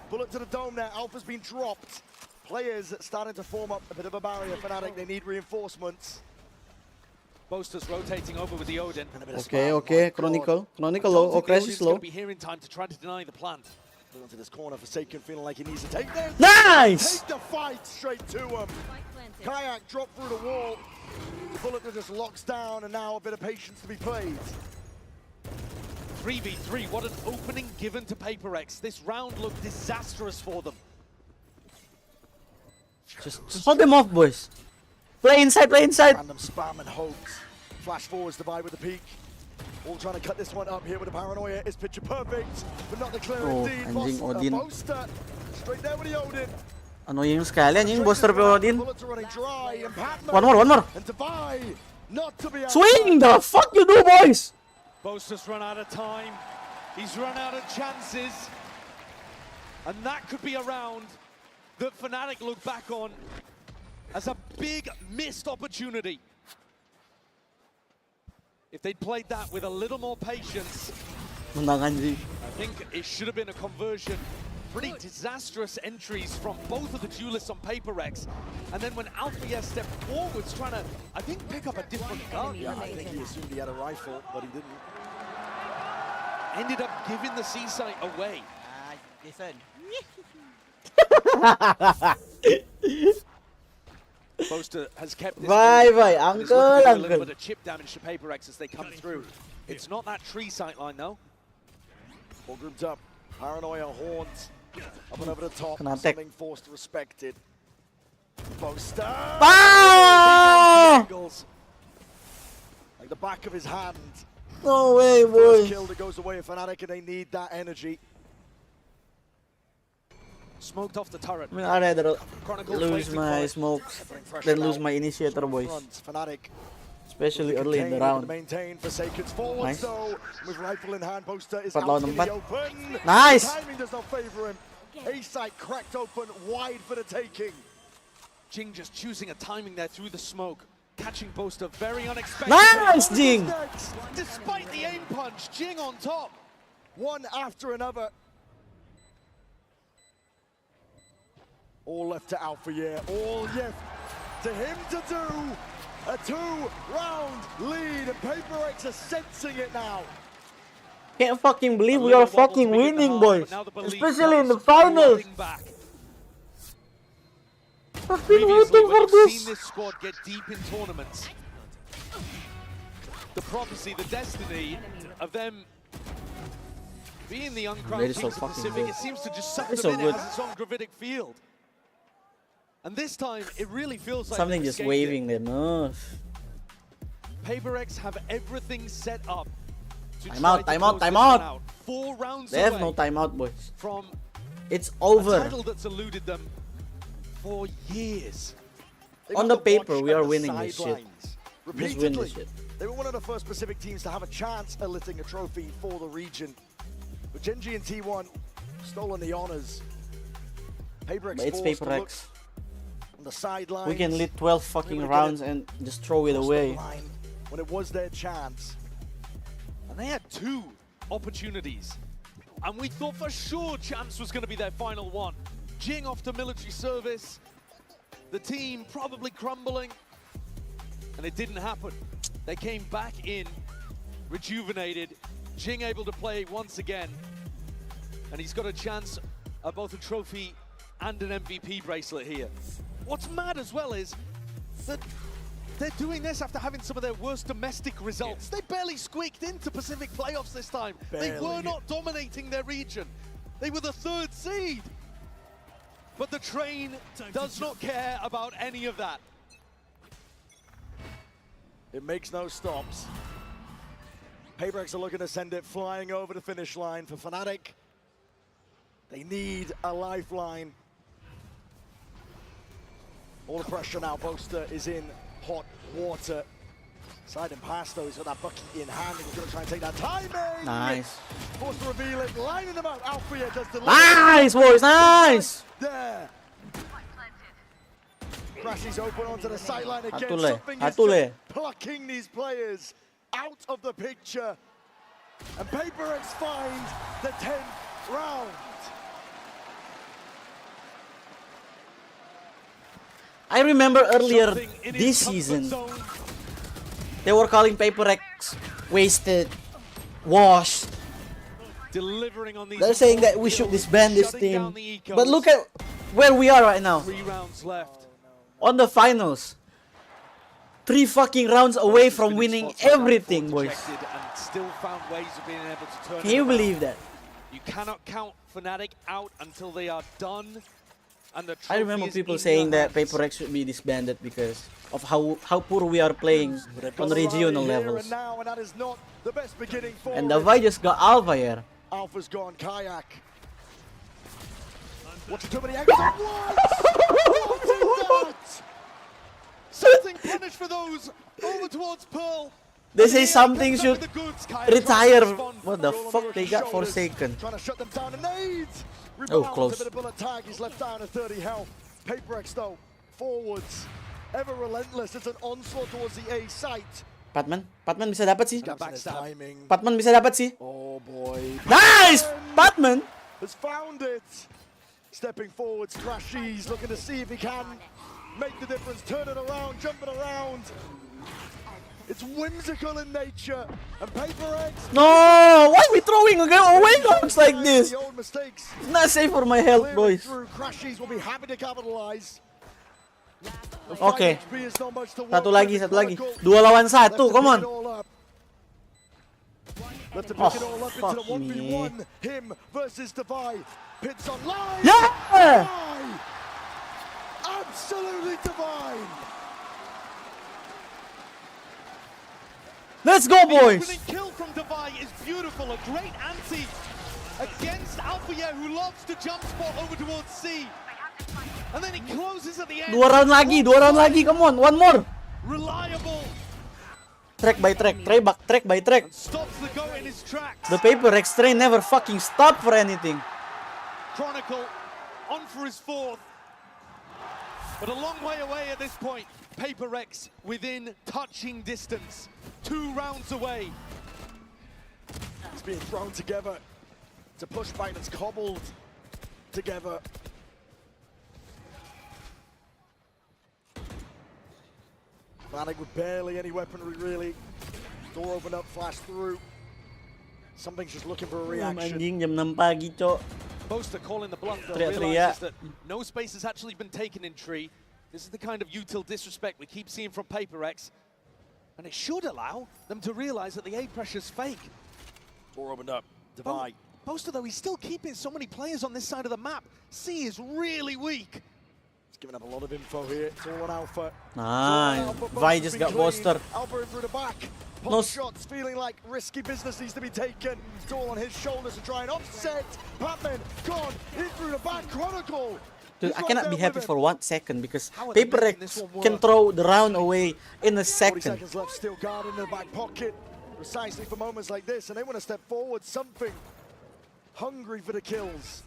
Bullet to the dome there. Alpha's been dropped. Players starting to form up a bit of a barrier. Fnatic, they need reinforcements. Boaster's rotating over with the Odin. Okay. Chronicle low. Oh, Crash is low. Be here in time to try to deny the plant. Going to this corner, Forsaken feeling like he needs to take this. Nice! Take the fight straight to him. Kayak dropped through the wall. Bullet that just locks down, and now a bit of patience to be played. 3v3, what an opening given to Paper X. This round looked disastrous for them. Just hold them off, boys. Play inside. Random spam and hoax. Flash forwards, divide with the peak. All trying to cut this one up here with the paranoia. Is picture perfect, but not the clear indeed. Anjing Odin. Boaster, straight there with the Odin. Annoying sekali anjing Boaster pe Odin. Bullets are running dry, and Patman, One more. And Divide, not to be Swing the fuck you do, boys. Boaster's run out of time. He's run out of chances. And that could be a round that Fnatic look back on as a big missed opportunity. If they'd played that with a little more patience, Menangan sih. I think it should have been a conversion. Pretty disastrous entries from both of the duelists on Paper Rex. And then when Alfia stepped forwards, trying to, I think, pick up a different gun. Yeah, I think he assumed he had a rifle, but he didn't. Ended up giving the C-site away. Listen. Boaster has kept this. Bye, bye, and is uncle, looking to do a uncle. little bit of chip damage to Paper Rex as they come through. It's not that tree sight line though. All grouped up. Paranoia, Horns. Up and over the top. Fnatic. Something forced to respect it. Boaster. Ah! Angles. Like the back of his hand. No way, First boy. kill that goes away at Fnatic, and they need that energy. Smoked off the turret. I mean, I'd rather Chronicles lose waiting my for it. smokes Putting pressure than lose now. my initiator, boys. Front, Fnatic. Especially early in the Contain, round. Maintain Forsaken's forward, Nice. so with rifle in hand, Boaster is Empat out lawan in empat. the open. Nice. The timing does not favor him. A-site cracked open, wide for the taking. Jing just choosing a timing there through the smoke. Catching Boaster very unexpected. Nice, Jing. Next, Despite the aim punch, Jing on top. one after another. All left to Alpha, yeah. All left to him to do. A 2-round lead, and Paper X are sensing it now. Can't fucking believe A we are little wobble to fucking begin the winning, half, boys. but now the belief Especially in the comes finals. flooding back. I've been Previously, waiting when for you've this. seen this squad get deep in tournaments, the prophecy, the destiny of them being the uncrowned They're so kings of fucking Pacific, good. it seems to just suck They're them so in. good. It has its own gravitic field. And this time, it really feels like Something they've just escaped waving it. their nose. Paper X have everything set up to Time try out, to time out, close time this one out. 4 rounds They have away no timeout, boys. from It's a over. title that's eluded them for years. They've On had the to paper, watch we at are the winning this shit. sidelines Just win repeatedly. this shit. They were one of the first Pacific teams to have a chance at lifting a trophy for the region. But Genji and T1 stolen the honors. Paper X But it's forced Paper to look X. on the sidelines. We can lead 12 fucking Able to get rounds it and just throw it across the away. line when it was their chance. And they had 2 opportunities. And we thought for sure Champs was going to be their final one. Jing off to military service. The team probably crumbling. And it didn't happen. They came back in, rejuvenated. Jing able to play once again. And he's got a chance at both a trophy and an MVP bracelet here. What's mad as well is that they're doing this after having some of their worst domestic results. They barely squeaked into Pacific playoffs this time. They were Barely. not dominating their region. They were the 3rd seed. But the train does not care about any of that. It makes no stops. Paper X are looking to send it flying over the finish line for Fnatic. They need a lifeline. All the pressure now. Boaster is in hot water. Side and past though, he's got that bucket in hand and he's going to try and take that timing. Nice. Forced to reveal it, lining them out. Alfia does deliver. Nice, boys, nice. There. Crashes open onto the sideline again. Hatule, Something is hatule. just plucking these players out of the picture. And Paper X finds the 10th round. I remember earlier Something in his this comfort season, zone. they were calling Paper X wasted, washed. Delivering on these. They're saying that we should disband this shutting down team. the ecos. But look at where we are right now. 3 rounds left. On the finals. 3 fucking rounds away from winning everything, boys. Rejected and still found ways of being able to turn Can it you around. believe that? You cannot count Fnatic out until they are done. And the I remember trophy is people in saying your that hands. Paper X should be disbanded because of how poor we are playing on regional Here levels. and now, and that is not the best beginning for And it. Davai just got Alpha here. Alpha's gone, Kayak. Watch too many exits. What is that? Something punished for those over towards Pearl. They say something should With the goods, Kai retire. tries to respond. What the All on fuck? the They rookie got shoulders, Forsaken. Trying to shut them down and nades. Oh, Rebounds, close. a bit of bullet tag. He's left down at 30 health. Paper X though, forwards. Ever relentless. It's an onslaught towards the A site. Patman bisa dapat sih. Gaps in his timing. Patman bisa dapat sih. Oh boy. Nice! Patman! Has found it. Stepping forwards, Crashies looking to see if he can make the difference. Turning around, jumping around. It's whimsical in nature. And Paper X. No! Why are we throwing away guns like this? The old mistakes. It's not safe for my health, Clearing boys. through. Crashies will be happy to capitalize. Okay. Satu lagi. 2 lawan 1. Come on. Let's pick Oh, it all up fuck into the 1v1. me. Him versus Divide. Pits online. Yeah! Divine! Absolutely divine. Let's go, The boys. opening kill from Divide is beautiful. A great anti against Alpha, who loves to jump spot over towards C. And then he closes at the end. 2 round lagi. Come on, one more. Reliable. Track by track. Track by track. And stops the go in his tracks. The Paper X train never fucking stop for anything. Chronicle on for his 4th. But a long way away at this point. Paper X within touching distance. 2 rounds away. It's being thrown together. It's a pushback that's cobbled together. Fnatic with barely any weaponry, really. Door opened up, flashed through. Something's just looking for a reaction. Anjing jam 6 pagi, cok. Boaster calling the bluff, though, Teriak-teriak. realizes that no space has actually been taken in Tree. This is the kind of util disrespect we keep seeing from Paper X. And it should allow them to realize that the A pressure's fake. Door opened up. Divide. Boaster, though, he's still keeping so many players on this side of the map. C is really weak. He's giving up a lot of info here. It's all on Alpha. Nice. Vi just got Boaster. Alpha in through the back. No Pop shots feeling like risky business needs to be taken. It's all on his shoulders to try and offset. Batman gone in through the back. Chronicle. Dude, He's I right cannot there be with happy him. for 1 second because How are they Paper making X this one can work? throw the round away in a 40 second. seconds left, still guarded in the back pocket. Precisely for moments like this, and they want to step forward. Something hungry for the kills.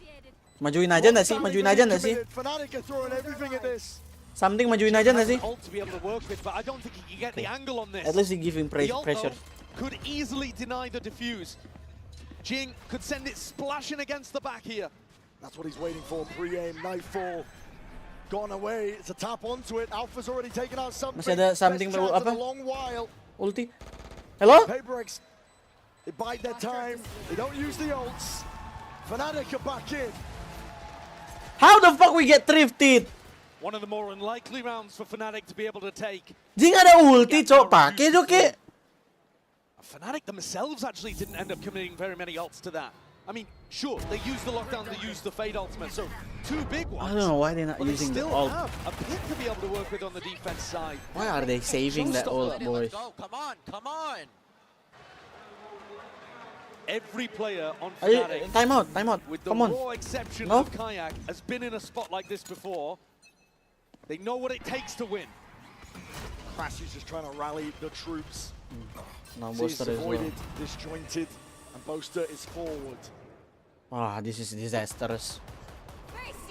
Majuin aja nggak sih? Majuin aja nggak sih? Fnatic are throwing everything at this. Something majuin aja nggak sih? Ult to be able to work with, but I don't think he can get the angle on this. At least he give him The ult, pressure. though, could easily deny the defuse. Jing could send it splashing against the back here. That's what he's waiting for. Pre-aim, nightfall. Gone away. It's a tap onto it. Alpha's already taken out something. Masih ada something Best chance in apa? a long while. Ulti. Hello? Paper X, they bide their time. They don't use the ults. Fnatic are back in. How the fuck we get thrifted? One of the more unlikely rounds for Fnatic to be able to take. Jing ada ulti, cok. Pakai jo, ke. Fnatic themselves actually didn't end up committing very many ults to that. I mean, sure, they used the lockdown, they used the Fade ultimate, so 2 big ones. I don't know why they're not but using they the still ult. have a pit to be able to work with on the defense side. Why are they saving that ult, boys? Come on, come on. Every player on Ayo, Fnatic, time out. with the Come on. raw exception No? of Kayak, has been in a spot like this before. They know what it takes to win. Crassy's just trying to rally the troops. Now He's Boaster as well. avoided, disjointed, and Boaster is forward. Ah, this is disastrous.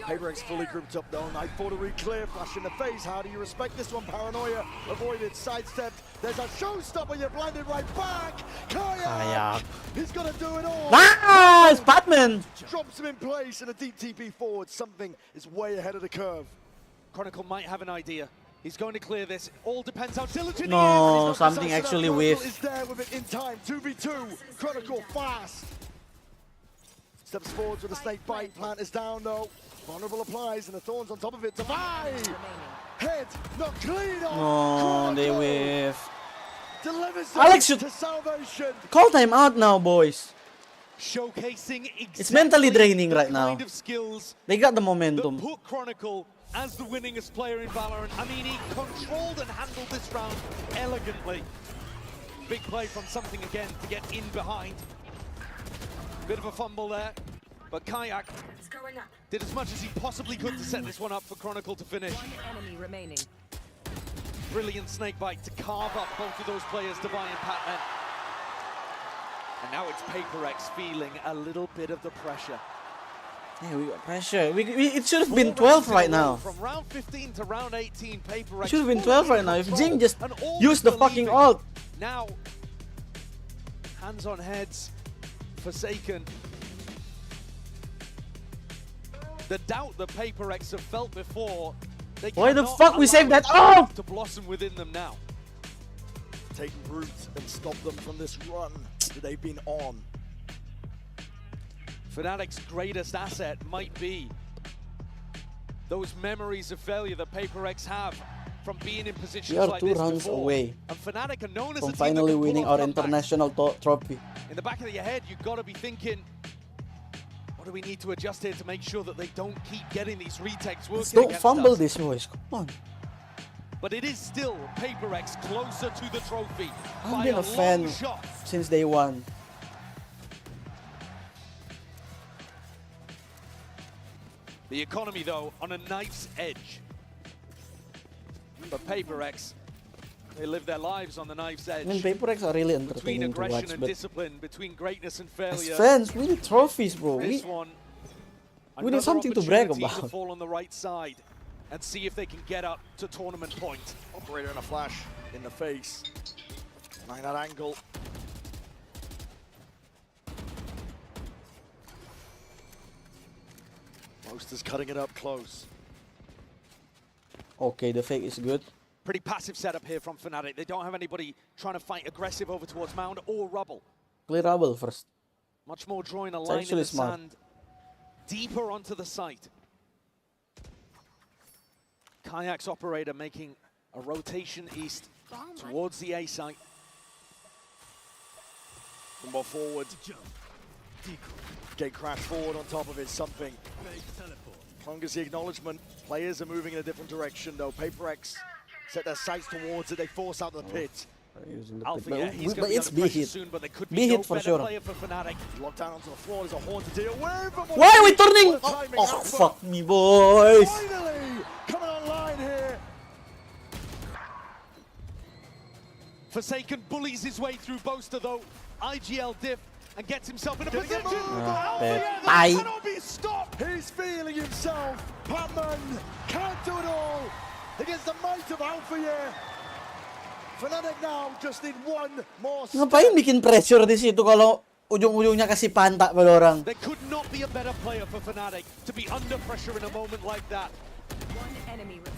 Paper X fully grouped up though. Nightfall to re-clear, flash in the face. How do you respect this one? Paranoia avoided, sidestepped. There's a showstopper, you're blinded right back. Kayak! Kayak. He's gonna do it all. Nice! Batman! Drops him in place and a deep TP forward. Something is way ahead of the curve. Chronicle might have an idea. He's going to clear this. All depends how diligent No. he is. Oh, Not something decisive actually enough. whiffed. Chronicle is there with it in time. 2v2. Chronicle fast. Steps forwards with a snake bite. Plant is down though. Vulnerable applies and the thorns on top of it. Divide. Head not clean off. No, they Chronicle whiff. delivers Alex it should- to salvation. Call time out now, boys. Showcasing exactly It's mentally draining right the kind now. of skills They got the that momentum. put Chronicle as the winningest player in Valorant. I mean, he controlled and handled this round elegantly. Big play from something again to get in behind. Bit of a fumble there, but Kayak did as much as he possibly could to set this one up for Chronicle to finish. brilliant snakebite to carve up both of those players, Divine and Patman. And now it's Paper X feeling a little bit of the pressure. Yeah, we got pressure. It should have been 12 right now. From round 15 to round 18, Paper X. It should have been 12 right now. If Jing just used the fucking ult. Now, hands on heads, Forsaken. The doubt that Paper X have felt before. Why the fuck we saved that ult? To blossom within them now. Taking root and stop them from this run that they've been on. Fnatic's greatest asset might be those memories of failure that Paper X have from being in positions like this before. We are 2 rounds away and Fnatic are known as from a team finally that can winning pull our off comebacks. international trophy. In the back of your head, you've got to be thinking, what do we need to adjust here to make sure that they don't keep getting these retakes working Don't against fumble us? this, boys. Come on. But it is still Paper X closer to the trophy I've by been a a fan long shot. since day one. The economy, though, on a knife's edge. But Paper X, they live their lives on the knife's edge. I mean, Paper X are really Between entertaining to aggression watch, and but discipline, between greatness and as failure. fans, we need trophies, bro. This one, we need something to brag opportunity about. to fall on the right side and see if they can get up to tournament point. Operator and a flash in the face. Nine that angle. Most is cutting it up close. Okay, the fake is good. Pretty passive setup here from Fnatic. They don't have anybody trying to fight aggressive over towards Mound or Rubble. Clear rubble first. Much more drawing a It's line in actually the smart. sand, deeper onto the site. Kayak's operator making a rotation east towards the A site. One more forward. Gate crash forward on top of it, something. Long as the acknowledgement, players are moving in a different direction though. Paper X set their sights towards it, they force out the pit. Using the Alpha, pick. yeah, he's But gonna be it's under B pressure hit. soon, but they could B be hit no for better sure. player for Fnatic. Locked down onto the floor, there's a horn to deal with. Why are we turning? What a timing, Oh, Alpha. fuck me, boys. Finally coming online here. Forsaken bullies his way through Boaster though. IGL diff and gets himself in a Gonna get position. moved. Alpha, yeah, that Bye. cannot be stopped. He's feeling himself. Patman can't do it all against the might of Alpha here. Fnatic now just need one more step. Ngapain bikin pressure di situ kalau ujung-ujungnya kasih pantak pada orang? There could not be a better player for Fnatic to be under pressure in a moment like that. One enemy remaining.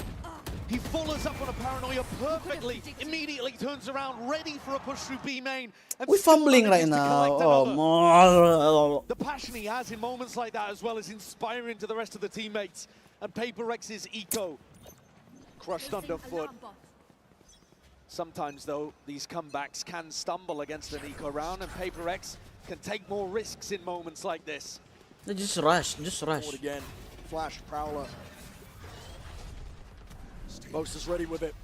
He follows up on a paranoia perfectly, immediately turns around, ready for a push through B main. And We're still fumbling right manages to now. collect Oh, another. more. The passion he has in moments like that, as well as inspiring to the rest of the teammates. And Paper X's eco crushed underfoot. Sometimes, though, these comebacks can stumble against an eco round, and Paper X can take more risks in moments like this. Just rush, just rush. Forward again. Flash, Prowler. Boaster's ready with it.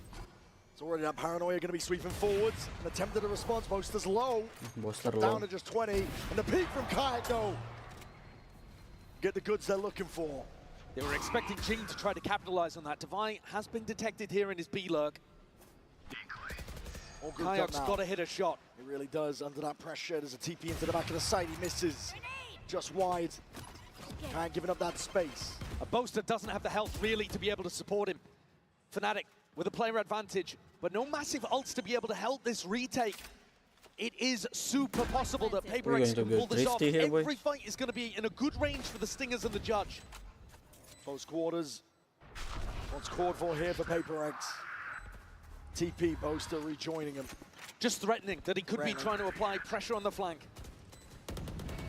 It's already that paranoia going to be sweeping forwards. An attempt at a response. Boaster's low. Boaster Down low. to just 20. And the peak from Kayak though. Get the goods they're looking for. They were expecting Jing to try to capitalize on that. Divine has been detected here in his B-lurk. All good Kayak's now. got to hit a shot. He really does. Under that pressure, there's a TP into the back of the site. He misses. Just wide. Kayak giving up that space. A Boaster doesn't have the health really to be able to support him. Fnatic with a player advantage, but no massive ults to be able to help this retake. It is super possible that Paper We're X going can to pull go this off. drifty here, Every boys. fight is going to be in a good range for the Stingers and the Judge. Close quarters. What's called for here for Paper X? TP Boaster rejoining him. Just threatening that he could be Threatening. trying to apply pressure on the flank.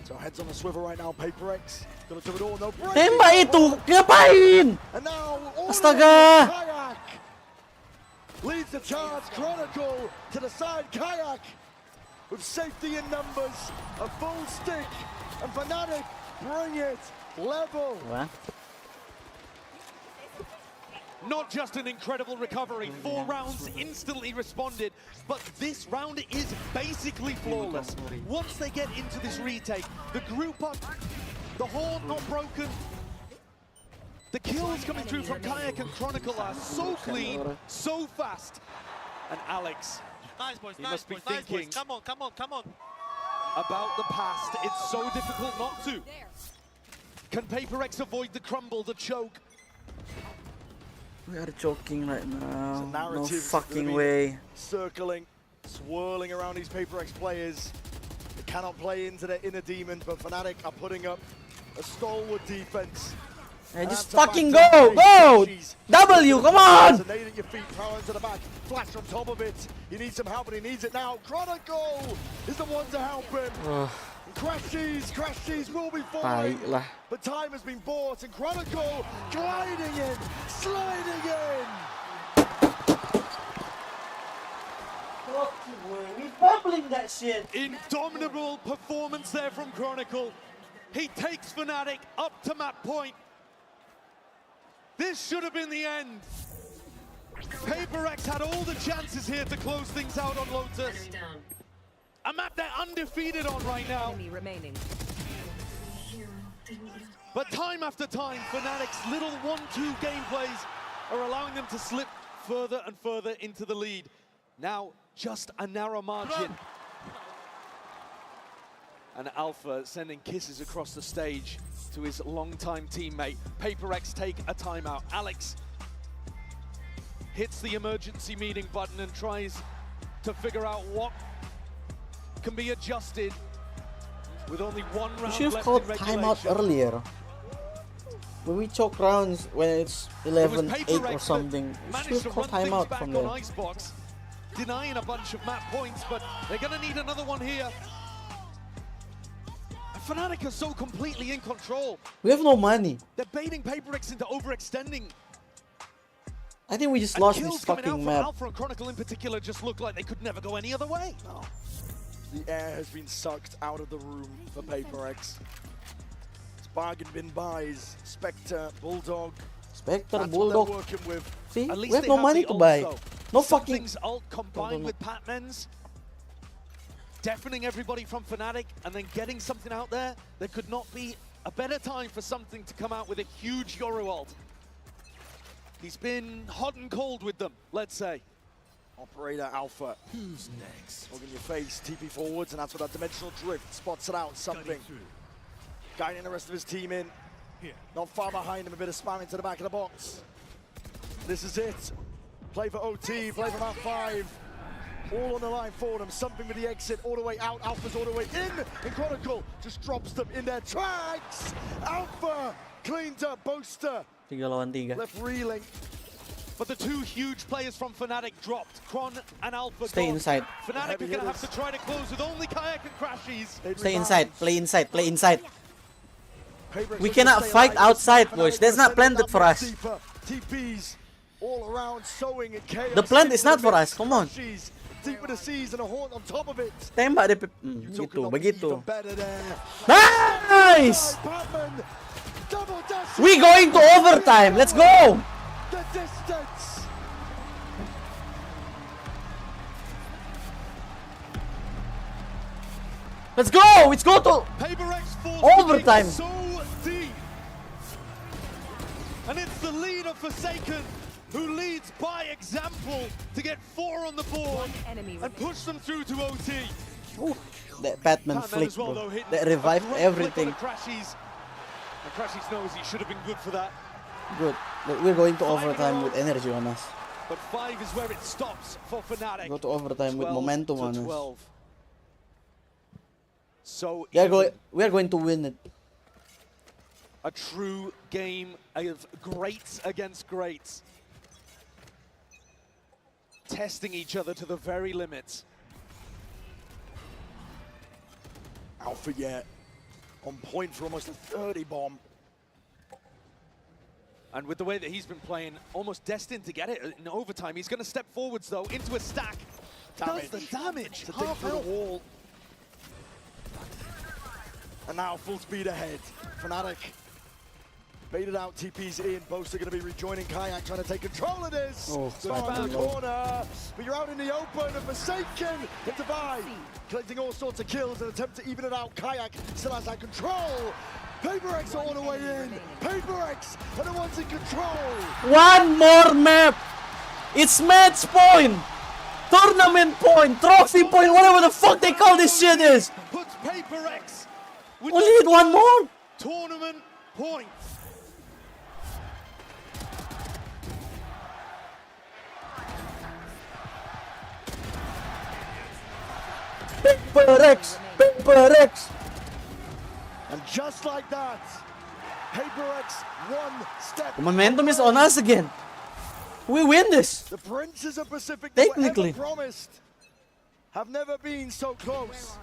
So heads on the swivel right now. Paper X gonna do it all. No break. Tembak itu! Ngapain? And now all Astaga! Kayak leads the charge. Chronicle to the side. Kayak with safety in numbers. A full stick. And Fnatic bring it level. Wah. Not just an incredible recovery, 4 rounds instantly responded, but this round is basically flawless. Once they get into this retake, the group up, the horn not broken, The kills coming through from Kayak and Chronicle are so clean, so fast. And Alex, Nice, boys. He Nice, must be boys. Nice, boys. thinking- Come on, come on, come on. about the past. It's so difficult not to. Can Paper X avoid the crumble, the choke? We are choking right now. No narrative fucking gonna be way. Circling, swirling around these Paper X players. They cannot play into their inner demons, but Fnatic are putting up a stalwart defense. Hey, just That's a fucking back go! to Go! She's- W, come on! Nade at your feet, power into the back, flash on top of it. He needs some help, and he needs it now. Chronicle is the one to help him. Crashes will be falling. Tai lah. But time has been bought, and Chronicle gliding in, sliding in. We bubbling that shit. Indomitable performance there from Chronicle. He takes Fnatic up to map point. This should have been the end. Paper X had all the chances here to close things out on Lotus. A map they're undefeated on right now. Enemy remaining. But time after time, Fnatic's little 1-2 gameplays are allowing them to slip further and further into the lead. Now, just a narrow margin. And Alpha sending kisses across the stage to his longtime teammate. Paper X take a timeout. Alex hits the emergency meeting button and tries to figure out what can be adjusted with only one We round should have left called in timeout regulation. earlier. When we choke rounds when it's It was 11-8 Paper or X something, that we managed should to have called run things timeout back from on there. Icebox, denying a bunch of map points, but they're gonna need another one here. Fnatic are so completely in control. We have no money. They're baiting Paper X into overextending. I think we just And lost kills this coming out fucking from map. Alpha and Chronicle in particular just looked like they could never go any other way. The air has been sucked out of the room for Paper X. It's bargain bin buys, Spectre, Bulldog. Spectre, That's Bulldog. what they're working with. See, At we least have they no have money the to ult, buy. though. No fucking. Something's ult combined with Patman's, deafening everybody from Fnatic, and then getting something out there. There could not be a better time for something to come out with a huge Yoru ult. He's been hot and cold with them, let's say. Operator Alpha. Who's next? Look in your face, TP forwards, and that's what that dimensional drift spots it out, something. Guiding the rest of his team in. Here. Not far behind him, a bit of spamming to the back of the box. This is it. Play for OT, play for map 5. All on the line for them. Something with the exit all the way out. Alpha's all the way in. And Chronicle just drops them in their tracks. Alpha cleans up Boaster. 3 lawan 3. Left reeling. But the two huge players from Fnatic dropped. Chron and Alpha Stay gone. inside. Fnatic Heavy are going to have hitters. to try to close with only Kayak and Crashies. They'd Stay rebound. inside. Play inside. Play inside. Paper X We looking to cannot stay fight alive. outside, Fnatic boys. gonna That's not send it planted that for much us. deeper. TPs all around, sowing in chaos. The plant Into is not the for mix. us. Come on. Crashies deep with the seas and a horn on top of it. Tembak dia. You Gitu, talking about begitu. even better there. Nice! Batman, double dash. We going to overtime. Let's go! The distance. Let's go! Let's go to Paper X forced overtime. so deep. And it's the leader Forsaken who leads by example to get 4 on the board Enemy and push them through to OT. Ooh, that Batman Batman flick, as well, though, bro. hitting That a revived great everything. flick on the Crashies. And Crashies knows he should have been good for that. Good. But we're going to 5 overtime in a with row. energy on us. But 5 is where it stops for Fnatic. Go to overtime with 12 momentum to on us. 12. So We are even going to win it. a true game of greats against greats. Testing each other to the very limits. Alpha yet on point for almost a 30 bomb. And with the way that he's been playing, almost destined to get it in overtime. He's going to step forwards, though, into a stack. Damage. Does the damage. To dig Half through the health. wall. And now full speed ahead. Fnatic baited out, TP's in. Boaster going to be rejoining Kayak, trying to take control of this. Oh, Good on fucking the low. corner. But you're out in the open, and Forsaken hit the divide. Collecting all sorts of kills and attempt to even it out. Kayak still has that control. Paper X all the way in. Paper X are the ones in control. One more map. It's match point, tournament point, trophy point, whatever the fuck they call this shit is. Puts Paper X with Only need one more. tournament points. Paper X, Paper X. And just like that, Paper X one step. The momentum is on us again. We win this. The Princes of Pacific, Technically. that were ever promised, have never been so close.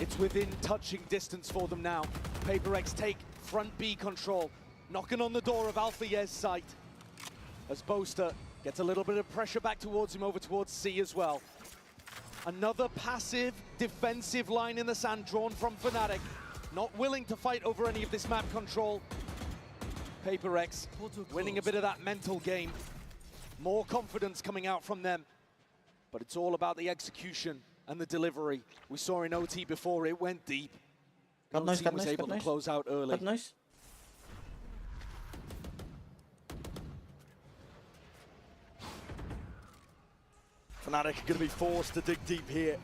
It's within touching distance for them now. Paper X take front B control, knocking on the door of Alpha Yez's site. As Boaster gets a little bit of pressure back towards him, over towards C as well. Another passive defensive line in the sand drawn from Fnatic. Not willing to fight over any of this map control. Paper X winning a bit of that mental game. More confidence coming out from them. But it's all about the execution and the delivery. We saw in OT before, it went deep. Cut noise, OT cut was noise, able cut to noise. close out early. Cut noise. Fnatic are going to be forced to dig deep here.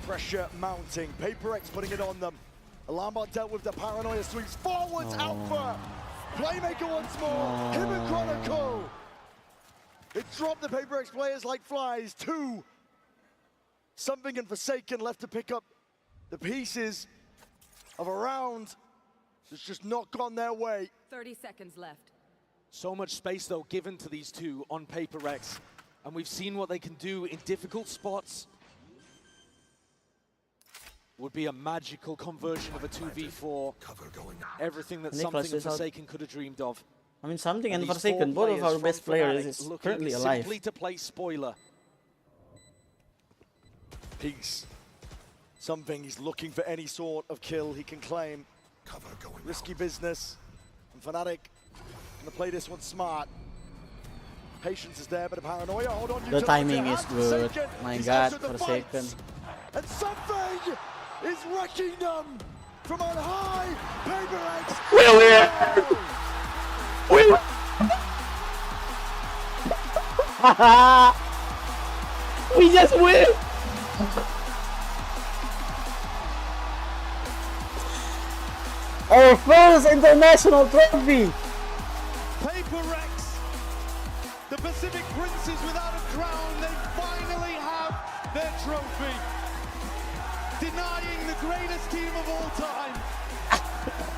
Pressure mounting. Paper X putting it on them. Alarmbot dealt with the paranoia, sweeps forwards. Alpha. Playmaker once more. Him and Chronicle. It dropped the Paper X players like flies. Two. Something and Forsaken left to pick up the pieces of a round that's just not gone their way. 30 seconds left. So much space, though, given to these two on Paper X. And we've seen what they can do in difficult spots. Would be a magical conversion of a 2v4. Everything that Nicholas Something and is out. Forsaken could have dreamed of. I mean, Something and these Forsaken, four both of our players best from players Fnatic is looking currently alive. simply to play spoiler. Peace. Something, he's looking for any sort of kill he can claim. Risky business. And Fnatic gonna play this one smart. Patience is there, but a paranoia. Hold on, The timing is good. My God, Forsaken. And Something is wrecking them from on high. Paper X. We just win. Our first international trophy. Paper X, the Pacific Princes without a crown, they finally have their trophy. Denying the greatest team of all time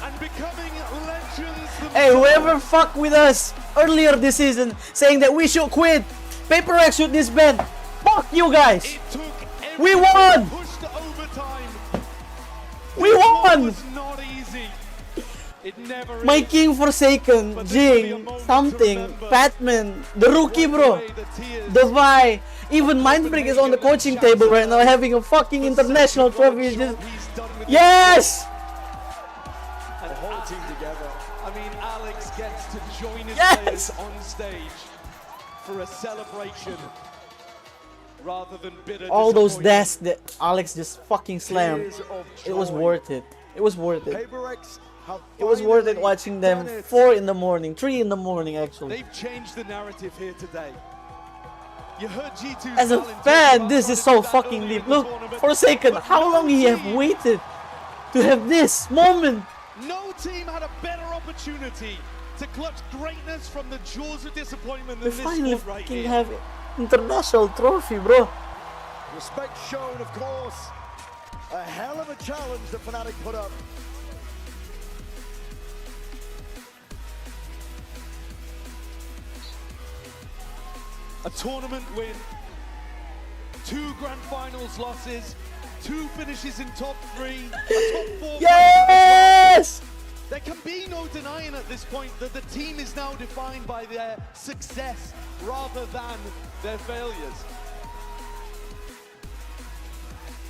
and becoming legends themselves. Hey, whoever fucked with us earlier this season saying that we should quit, Paper X should disband. Fuck you guys. It took We everything won! pushed to overtime. We This one won! was not easy. It never My is. King Forsaken, But this will be a Jing, moment to Something, remember. Patman, the rookie Wipe bro, away the tears. Devi, even Mindbreak is on the coaching table right now having a fucking international trophy. It's just, He's done with yes! And The whole team together. I mean, Alex gets to join his Yes! players on stage for a celebration rather than bitter All those disappointment. dashes that Alex just fucking slammed. Tears of It was joy. worth it. It was worth it. Paper X have It was worth it finally watching them done it. 4 in the morning, 3 in the morning actually. They've changed the narrative here today. You heard G2's As a Valin talk fan, about this trying is to so do that fucking early in deep. the Look, tournament. Forsaken, But how no long he have team- waited to have this moment. No team had a better opportunity to clutch greatness from the jaws of disappointment We than this finally squad right fucking here. have international trophy, bro. Respect shown, of course. A hell of a challenge that Fnatic put up. A tournament win, 2 grand finals losses, 2 finishes in top 3, a top 4. Yes! There can be no denying at this point that the team is now defined by their success rather than their failures.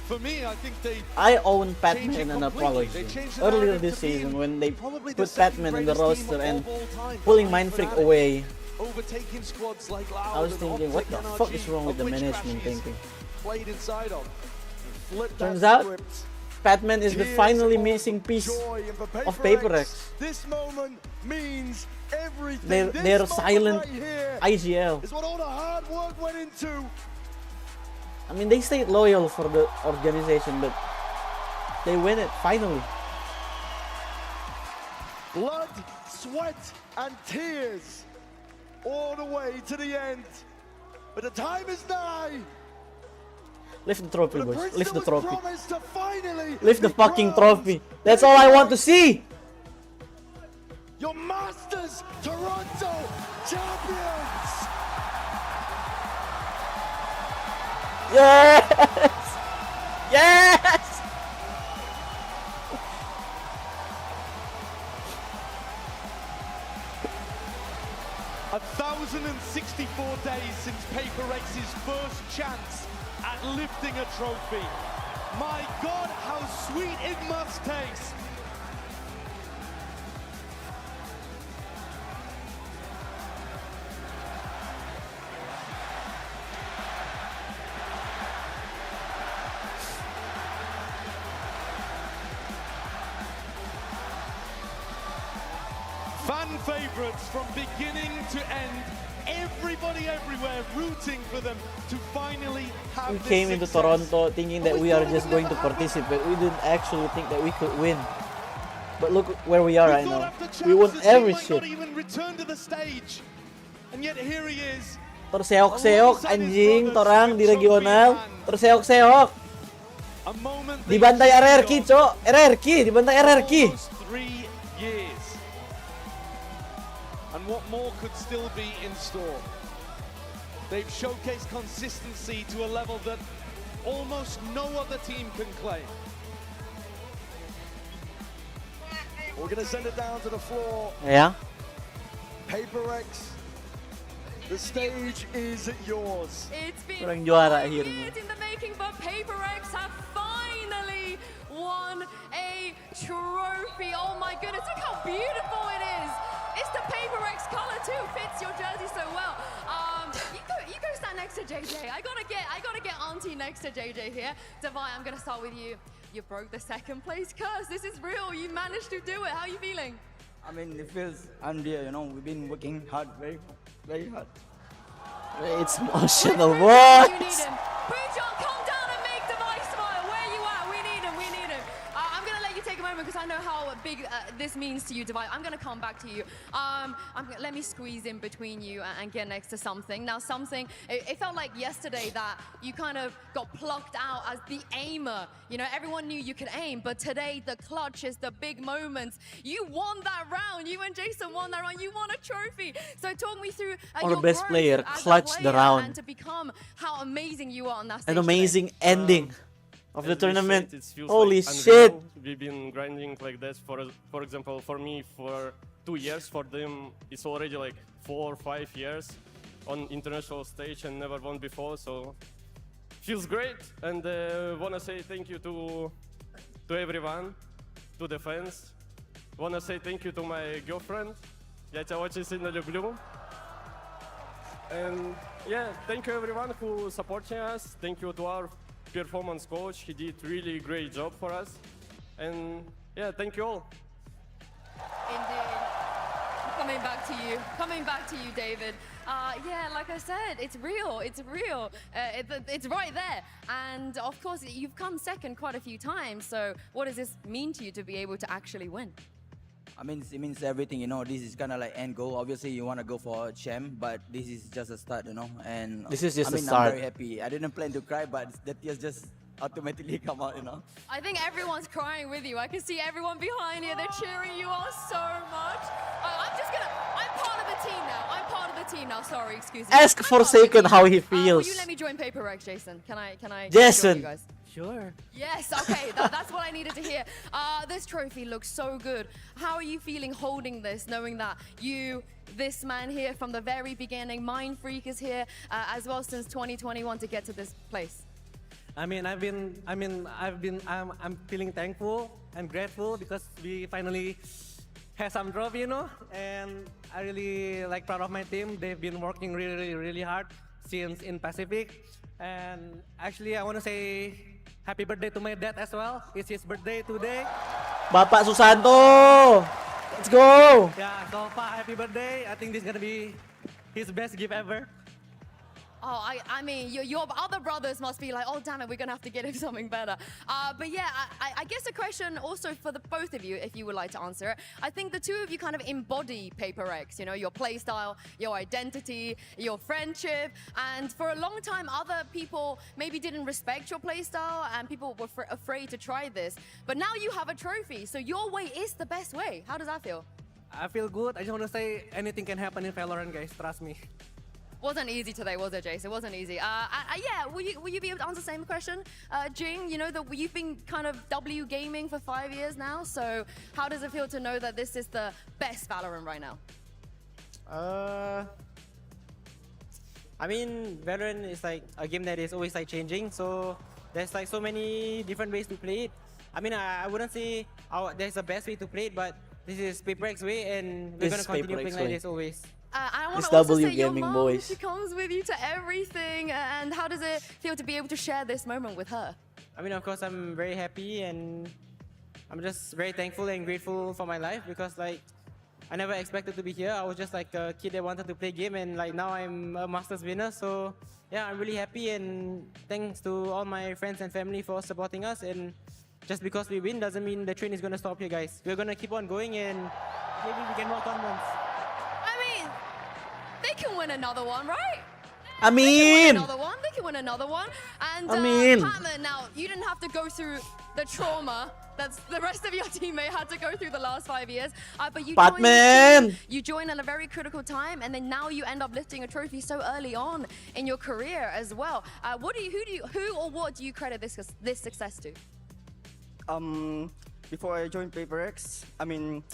For me, I think they I own changed it Patman an completely. apology. They changed the Earlier narrative this to being season when they probably the put second Patman in the greatest team roster and of all time, pulling behind Mindfreak Fnatic, away. overtaking squads like Loud I was and thinking, what the Optic fuck NRG, is wrong with of the which management Crashy is thinking? played inside of. Flip Turns that out, script. Patman is the Tears finally of missing piece joy. And for of Paper Paper X, X. this moment means everything. Their This moment silent right here IGL. is what all the hard work went into. I mean, they stayed loyal for the organization, but they win it finally. Blood, sweat, and tears all the way to the end. But the time is nigh. Lift the trophy, The boys. prince Lift that the was trophy. promised to finally Lift the be fucking crowned. trophy. That's all I want to see. Your Masters Toronto champions. Yes! Yes! A 1,064 days since Paper X's first chance at lifting a trophy. My God, how sweet it must taste. Fan favorites from beginning to end. Everybody everywhere rooting for them to finally have We this came into success. Toronto thinking that we are just going to participate. We didn't actually think that we could win. But look where we are right now. We won every shit. Not even return to the stage. And yet here he is. Terseok-seok anjing torang di regional. Terseok-seok. A moment Dibantai RRQ, cok. RRQ, dibantai RRQ. Almost 3 years. And what more could still be in store? They've showcased consistency to a level that almost no other team can claim. We're gonna send it down to the floor. Ya. Paper X, the stage is yours. It's been Orang juara 5 akhirnya. years in the making, but Paper X have finally won a trophy. Oh my goodness, look how beautiful it is. It's the Paper X color too, fits your jersey so well. You go stand next to JJ. I gotta get Auntie next to JJ here. Divine, I'm gonna start with you. You broke the second place curse. This is real. You managed to do it. How are you feeling? I mean, it feels unreal, you know. We've been working hard, very, very hard. It's emotional, You need boys. him. Pujon, come down and make Device smile. Where you at? We need him. We need him. I'm gonna let you take a moment because I know how big this means to you, Device. I'm gonna come back to you. Let me squeeze in between you and get next to something. Now, something. It felt like yesterday that you kind of got plucked out as the aimer. You know, everyone knew you could aim, but today the clutches, the big moments. You won that round. You and Jason won that round. You won a trophy. So talk me through Our your best growth player as a clutched the player round. and to become how amazing you are on that stage An today. amazing ending of the As we tournament. said, it feels Holy like shit. unreal. We've been grinding like this for example, for me for 2 years. For them, it's already like 4 or 5 years on international stage and never won before. So feels great, and wanna say thank you to everyone, to the fans. Wanna say thank you to my girlfriend. Я тебя очень сильно люблю. And yeah, thank you everyone who supporting us. Thank you to our performance coach. He did really great job for us. And yeah, thank you all. Indeed. Coming back to you, David. Yeah, like I said, it's real. It's real. It's right there. And of course, you've come second quite a few times. So what does this mean to you to be able to actually win? I mean, it means everything, you know. This is kind of like end goal. Obviously, you want to go for a champ, but this is just a start, you know. And This is just I a mean, start. I'm very happy. I didn't plan to cry, but the tears just automatically come out, you know. I think everyone's crying with you. I can see everyone behind you. They're cheering you on so much. I'm part of the team now. I'm part of the team now. Sorry, excuse me. Ask I'm part of the Forsaken team. how he Will feels. you let me join Paper X, Jason? Can I join Jason. you guys? Sure. Yes, okay, that's what I needed to hear. This trophy looks so good. How are you feeling holding this, knowing that this man here from the very beginning, Mind Freak is here as well since 2021 to get to this place? I'm feeling thankful and grateful because we finally had some trophy, you know, and I really proud of my team. They've been working really, really hard since in Pacific. And actually, I want to say happy birthday to my dad as well. It's his birthday today. Bapak Susanto. Let's go. Yeah, so Pa, happy birthday. I think this is gonna be his best gift ever. Oh, I mean, your other brothers must be like, oh, damn it, we're going to have to get him something better. But yeah, I guess a question also for the both of you, if you would like to answer it. I think the two of you kind of embody Paper X, you know, your play style, your identity, your friendship. And for a long time, other people maybe didn't respect your play style and people were afraid to try this. But now you have a trophy, so your way is the best way. How does that feel? I feel good. I just want to say anything can happen in Valorant, guys. Trust me. Wasn't easy today, was it, Jace? It wasn't easy. Yeah, will you be able to answer the same question? Jing, you know, you've been kind of W gaming for 5 years now, so how does it feel to know that this is the best Valorant right now? I mean, Valorant is like a game that is always like changing, so there's like so many different ways to play it. I mean, I wouldn't say there's a best way to play it, but this is Paper X way, and we're gonna continue playing like this always. I want It's to also W say your gaming, mom, boys. she comes with you to everything, and how does it feel to be able to share this moment with her? I mean, of course, I'm very happy, and I'm just very thankful and grateful for my life, because like I never expected to be here. I was just like a kid that wanted to play game, and like now I'm a Masters winner. So yeah, I'm really happy, and thanks to all my friends and family for supporting us. And just because we win doesn't mean the train is gonna stop here, guys. We're gonna keep on going, and maybe we can walk on once. They can win another one, right? I mean, They can win another one. And I mean, Patman, now, you didn't have to go through the trauma that the rest of your teammate had to go through the last 5 years. But you joined at a very critical time, and then now you end up lifting a trophy so early on in your career as well. Who or what do you credit this success to? Before I joined Paper X, I mean,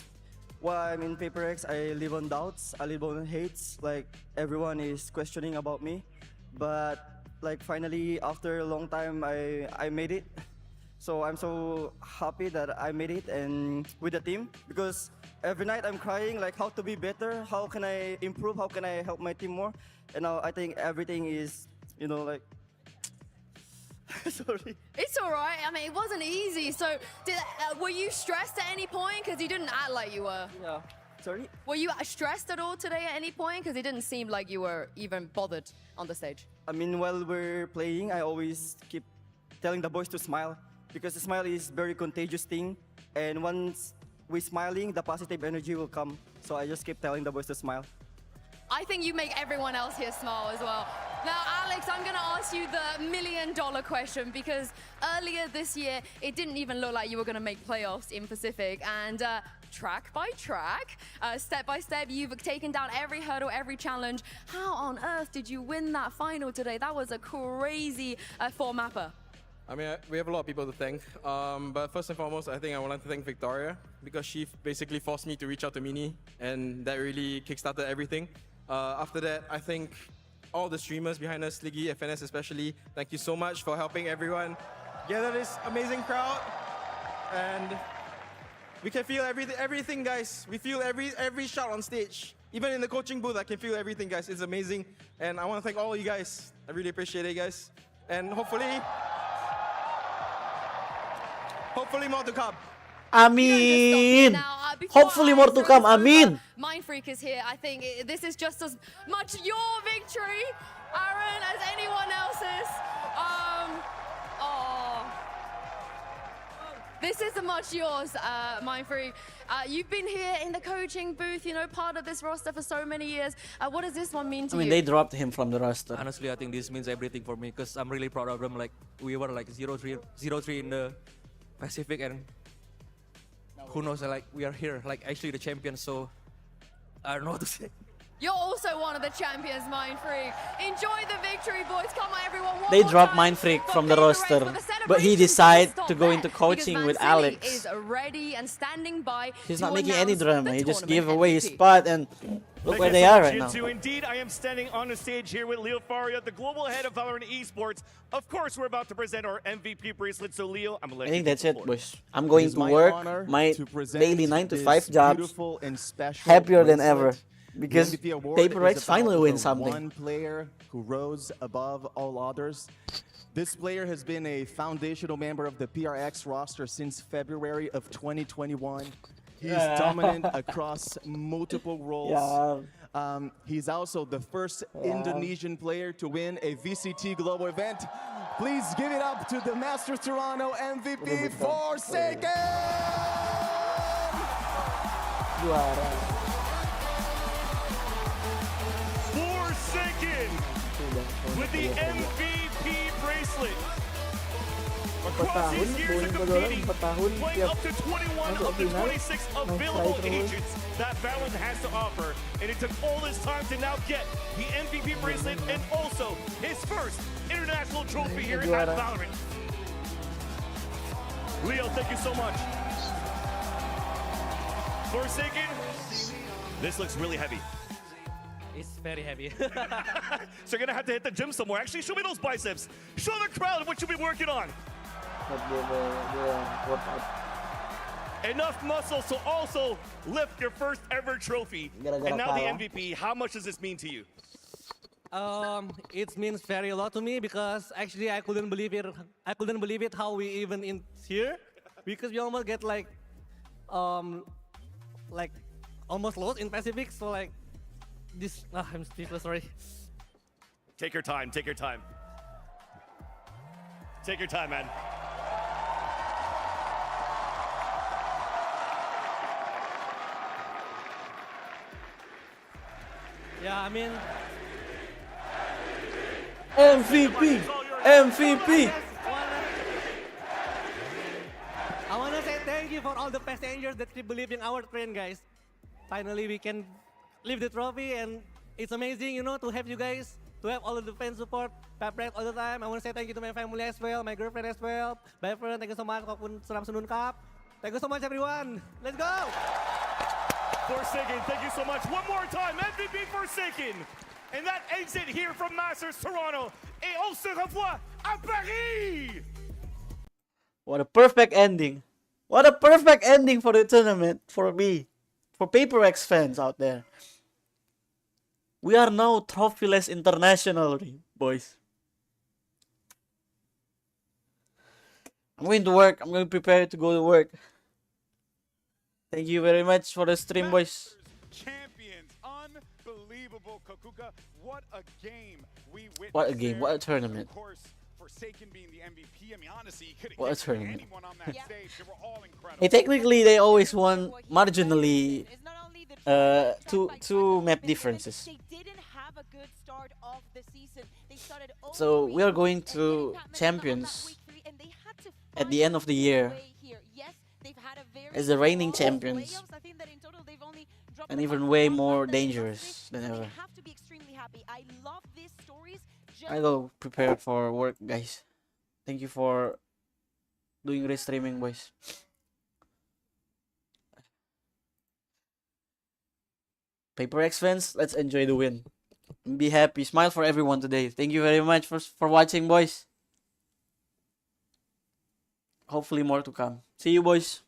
while I'm in Paper X, I live on doubts, I live on hates, like everyone is questioning about me. But like finally, after a long time, I made it. So I'm so happy that I made it and with the team, because every night I'm crying like how to be better, how can I improve, how can I help my team more. And now I think everything is, you know, like, sorry. It's all right. I mean, it wasn't easy. So, were you stressed at any point? Because you didn't act like you were. Yeah. Sorry? Were you stressed at all today at any point? Because it didn't seem like you were even bothered on the stage. I mean, while we're playing, I always keep telling the boys to smile, because the smile is very contagious thing. And once we're smiling, the positive energy will come. So I just keep telling the boys to smile. I think you make everyone else here smile as well. Now, Alex, I'm going to ask you the $1 million question, because earlier this year, it didn't even look like you were going to make playoffs in Pacific. And track by track, step by step, you've taken down every hurdle, every challenge. How on earth did you win that final today? That was a crazy four-mapper. I mean, we have a lot of people to thank. But first and foremost, I think I want to thank Victoria, because she basically forced me to reach out to Mini, and that really kickstarted everything. After that, I think all the streamers behind us, Sliggy, FNS especially, thank you so much for helping everyone gather this amazing crowd. And we can feel everything, guys. We feel every shot on stage. Even in the coaching booth, I can feel everything, guys. It's amazing. And I want to thank all of you guys. I really appreciate it, guys. And hopefully more to come. I mean, hopefully more to come. I mean, Mindfreak is here. I think this is just as much your victory, Aaron, as anyone else's. This is as much yours, Mindfreak. You've been here in the coaching booth, you know, part of this roster for so many years. What does this one mean to you? I mean, they dropped him from the roster. Honestly, I think this means everything for me, because I'm really proud of them. Like, we were like 0-3 in the Pacific, and who knows, like, we are here, like, actually the champions, so I don't know what to say. You're also one of the champions, Mindfreak. Enjoy the victory, boys. Come on, everyone. They dropped Mindfreak from the roster, but he decided to go into coaching with Alex. Is ready and standing by. He's not making any drama. He just gave away his spot, and look where they are right now. Indeed, I am standing on the stage here with Leo Faria, the global head of Valorant Esports. Of course, we're about to present our MVP bracelet. So, Leo, I'm going to let I think that's it, boys. I'm going to work my daily 9 to 5 jobs, happier than ever. Because Paper X finally wins something. One player who rose above all others. This player has been a foundational member of the PRX roster since February of 2021. He's dominant across multiple roles. He's also the first Indonesian player to win a VCT Global event. Please give it up to the Masters Toronto MVP, Forsaken! Forsaken with the MVP bracelet. Across his years of competing, playing up to 21 of the 26 available agents that Valorant has to offer. And it took all this time to now get the MVP bracelet and also his first international trophy here at Valorant. Leo, thank you so much. Forsaken, this looks really heavy. It's very heavy. So you're gonna have to hit the gym somewhere. Actually, show me those biceps. Show the crowd what you'll be working on. Enough muscle to also lift your first ever trophy. And now the MVP. How much does this mean to you? It means very a lot to me because actually I couldn't believe it. I couldn't believe it how we even in here because we almost get like almost lost in Pacific. So like this, I'm speechless. Sorry. Take your time. Take your time. Take your time, man. Yeah, I mean MVP! MVP! I want to say thank you for all the passengers that keep believing our train, guys. Finally, we can lift the trophy, and it's amazing, you know, to have you guys, to have all of the fan support, Paprec all the time. I want to say thank you to my family as well, my girlfriend as well. Bye, friend. Thank you so much. Walaupun Seram Senun Cup. Thank you so much, everyone. Let's go! Forsaken, thank you so much. One more time, MVP Forsaken. And that exit here from Masters Toronto. Et on se revoit à Paris! What a perfect ending. What a perfect ending for the tournament for me. For PaperX fans out there. We are now trophyless internationally, boys. I'm going to work. I'm going to prepare to go to work. Thank you very much for the stream, boys. Champions, unbelievable, Kakuka. What a game we witnessed. What a game, what a tournament. Of course, Forsaken being the MVP. I mean, honestly, he could What a have tournament. anyone on that stage. They were all incredible. Hey, technically, they always won marginally. Two map differences. So we are going to champions at the end of the year as the reigning champions, and even way more dangerous than ever. I go prepared for work, guys. Thank you for doing restreaming, boys. PaperX fans, let's enjoy the win. Be happy. Smile for everyone today. Thank you very much for watching, boys. Hopefully more to come. See you, boys.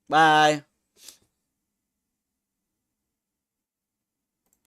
Bye.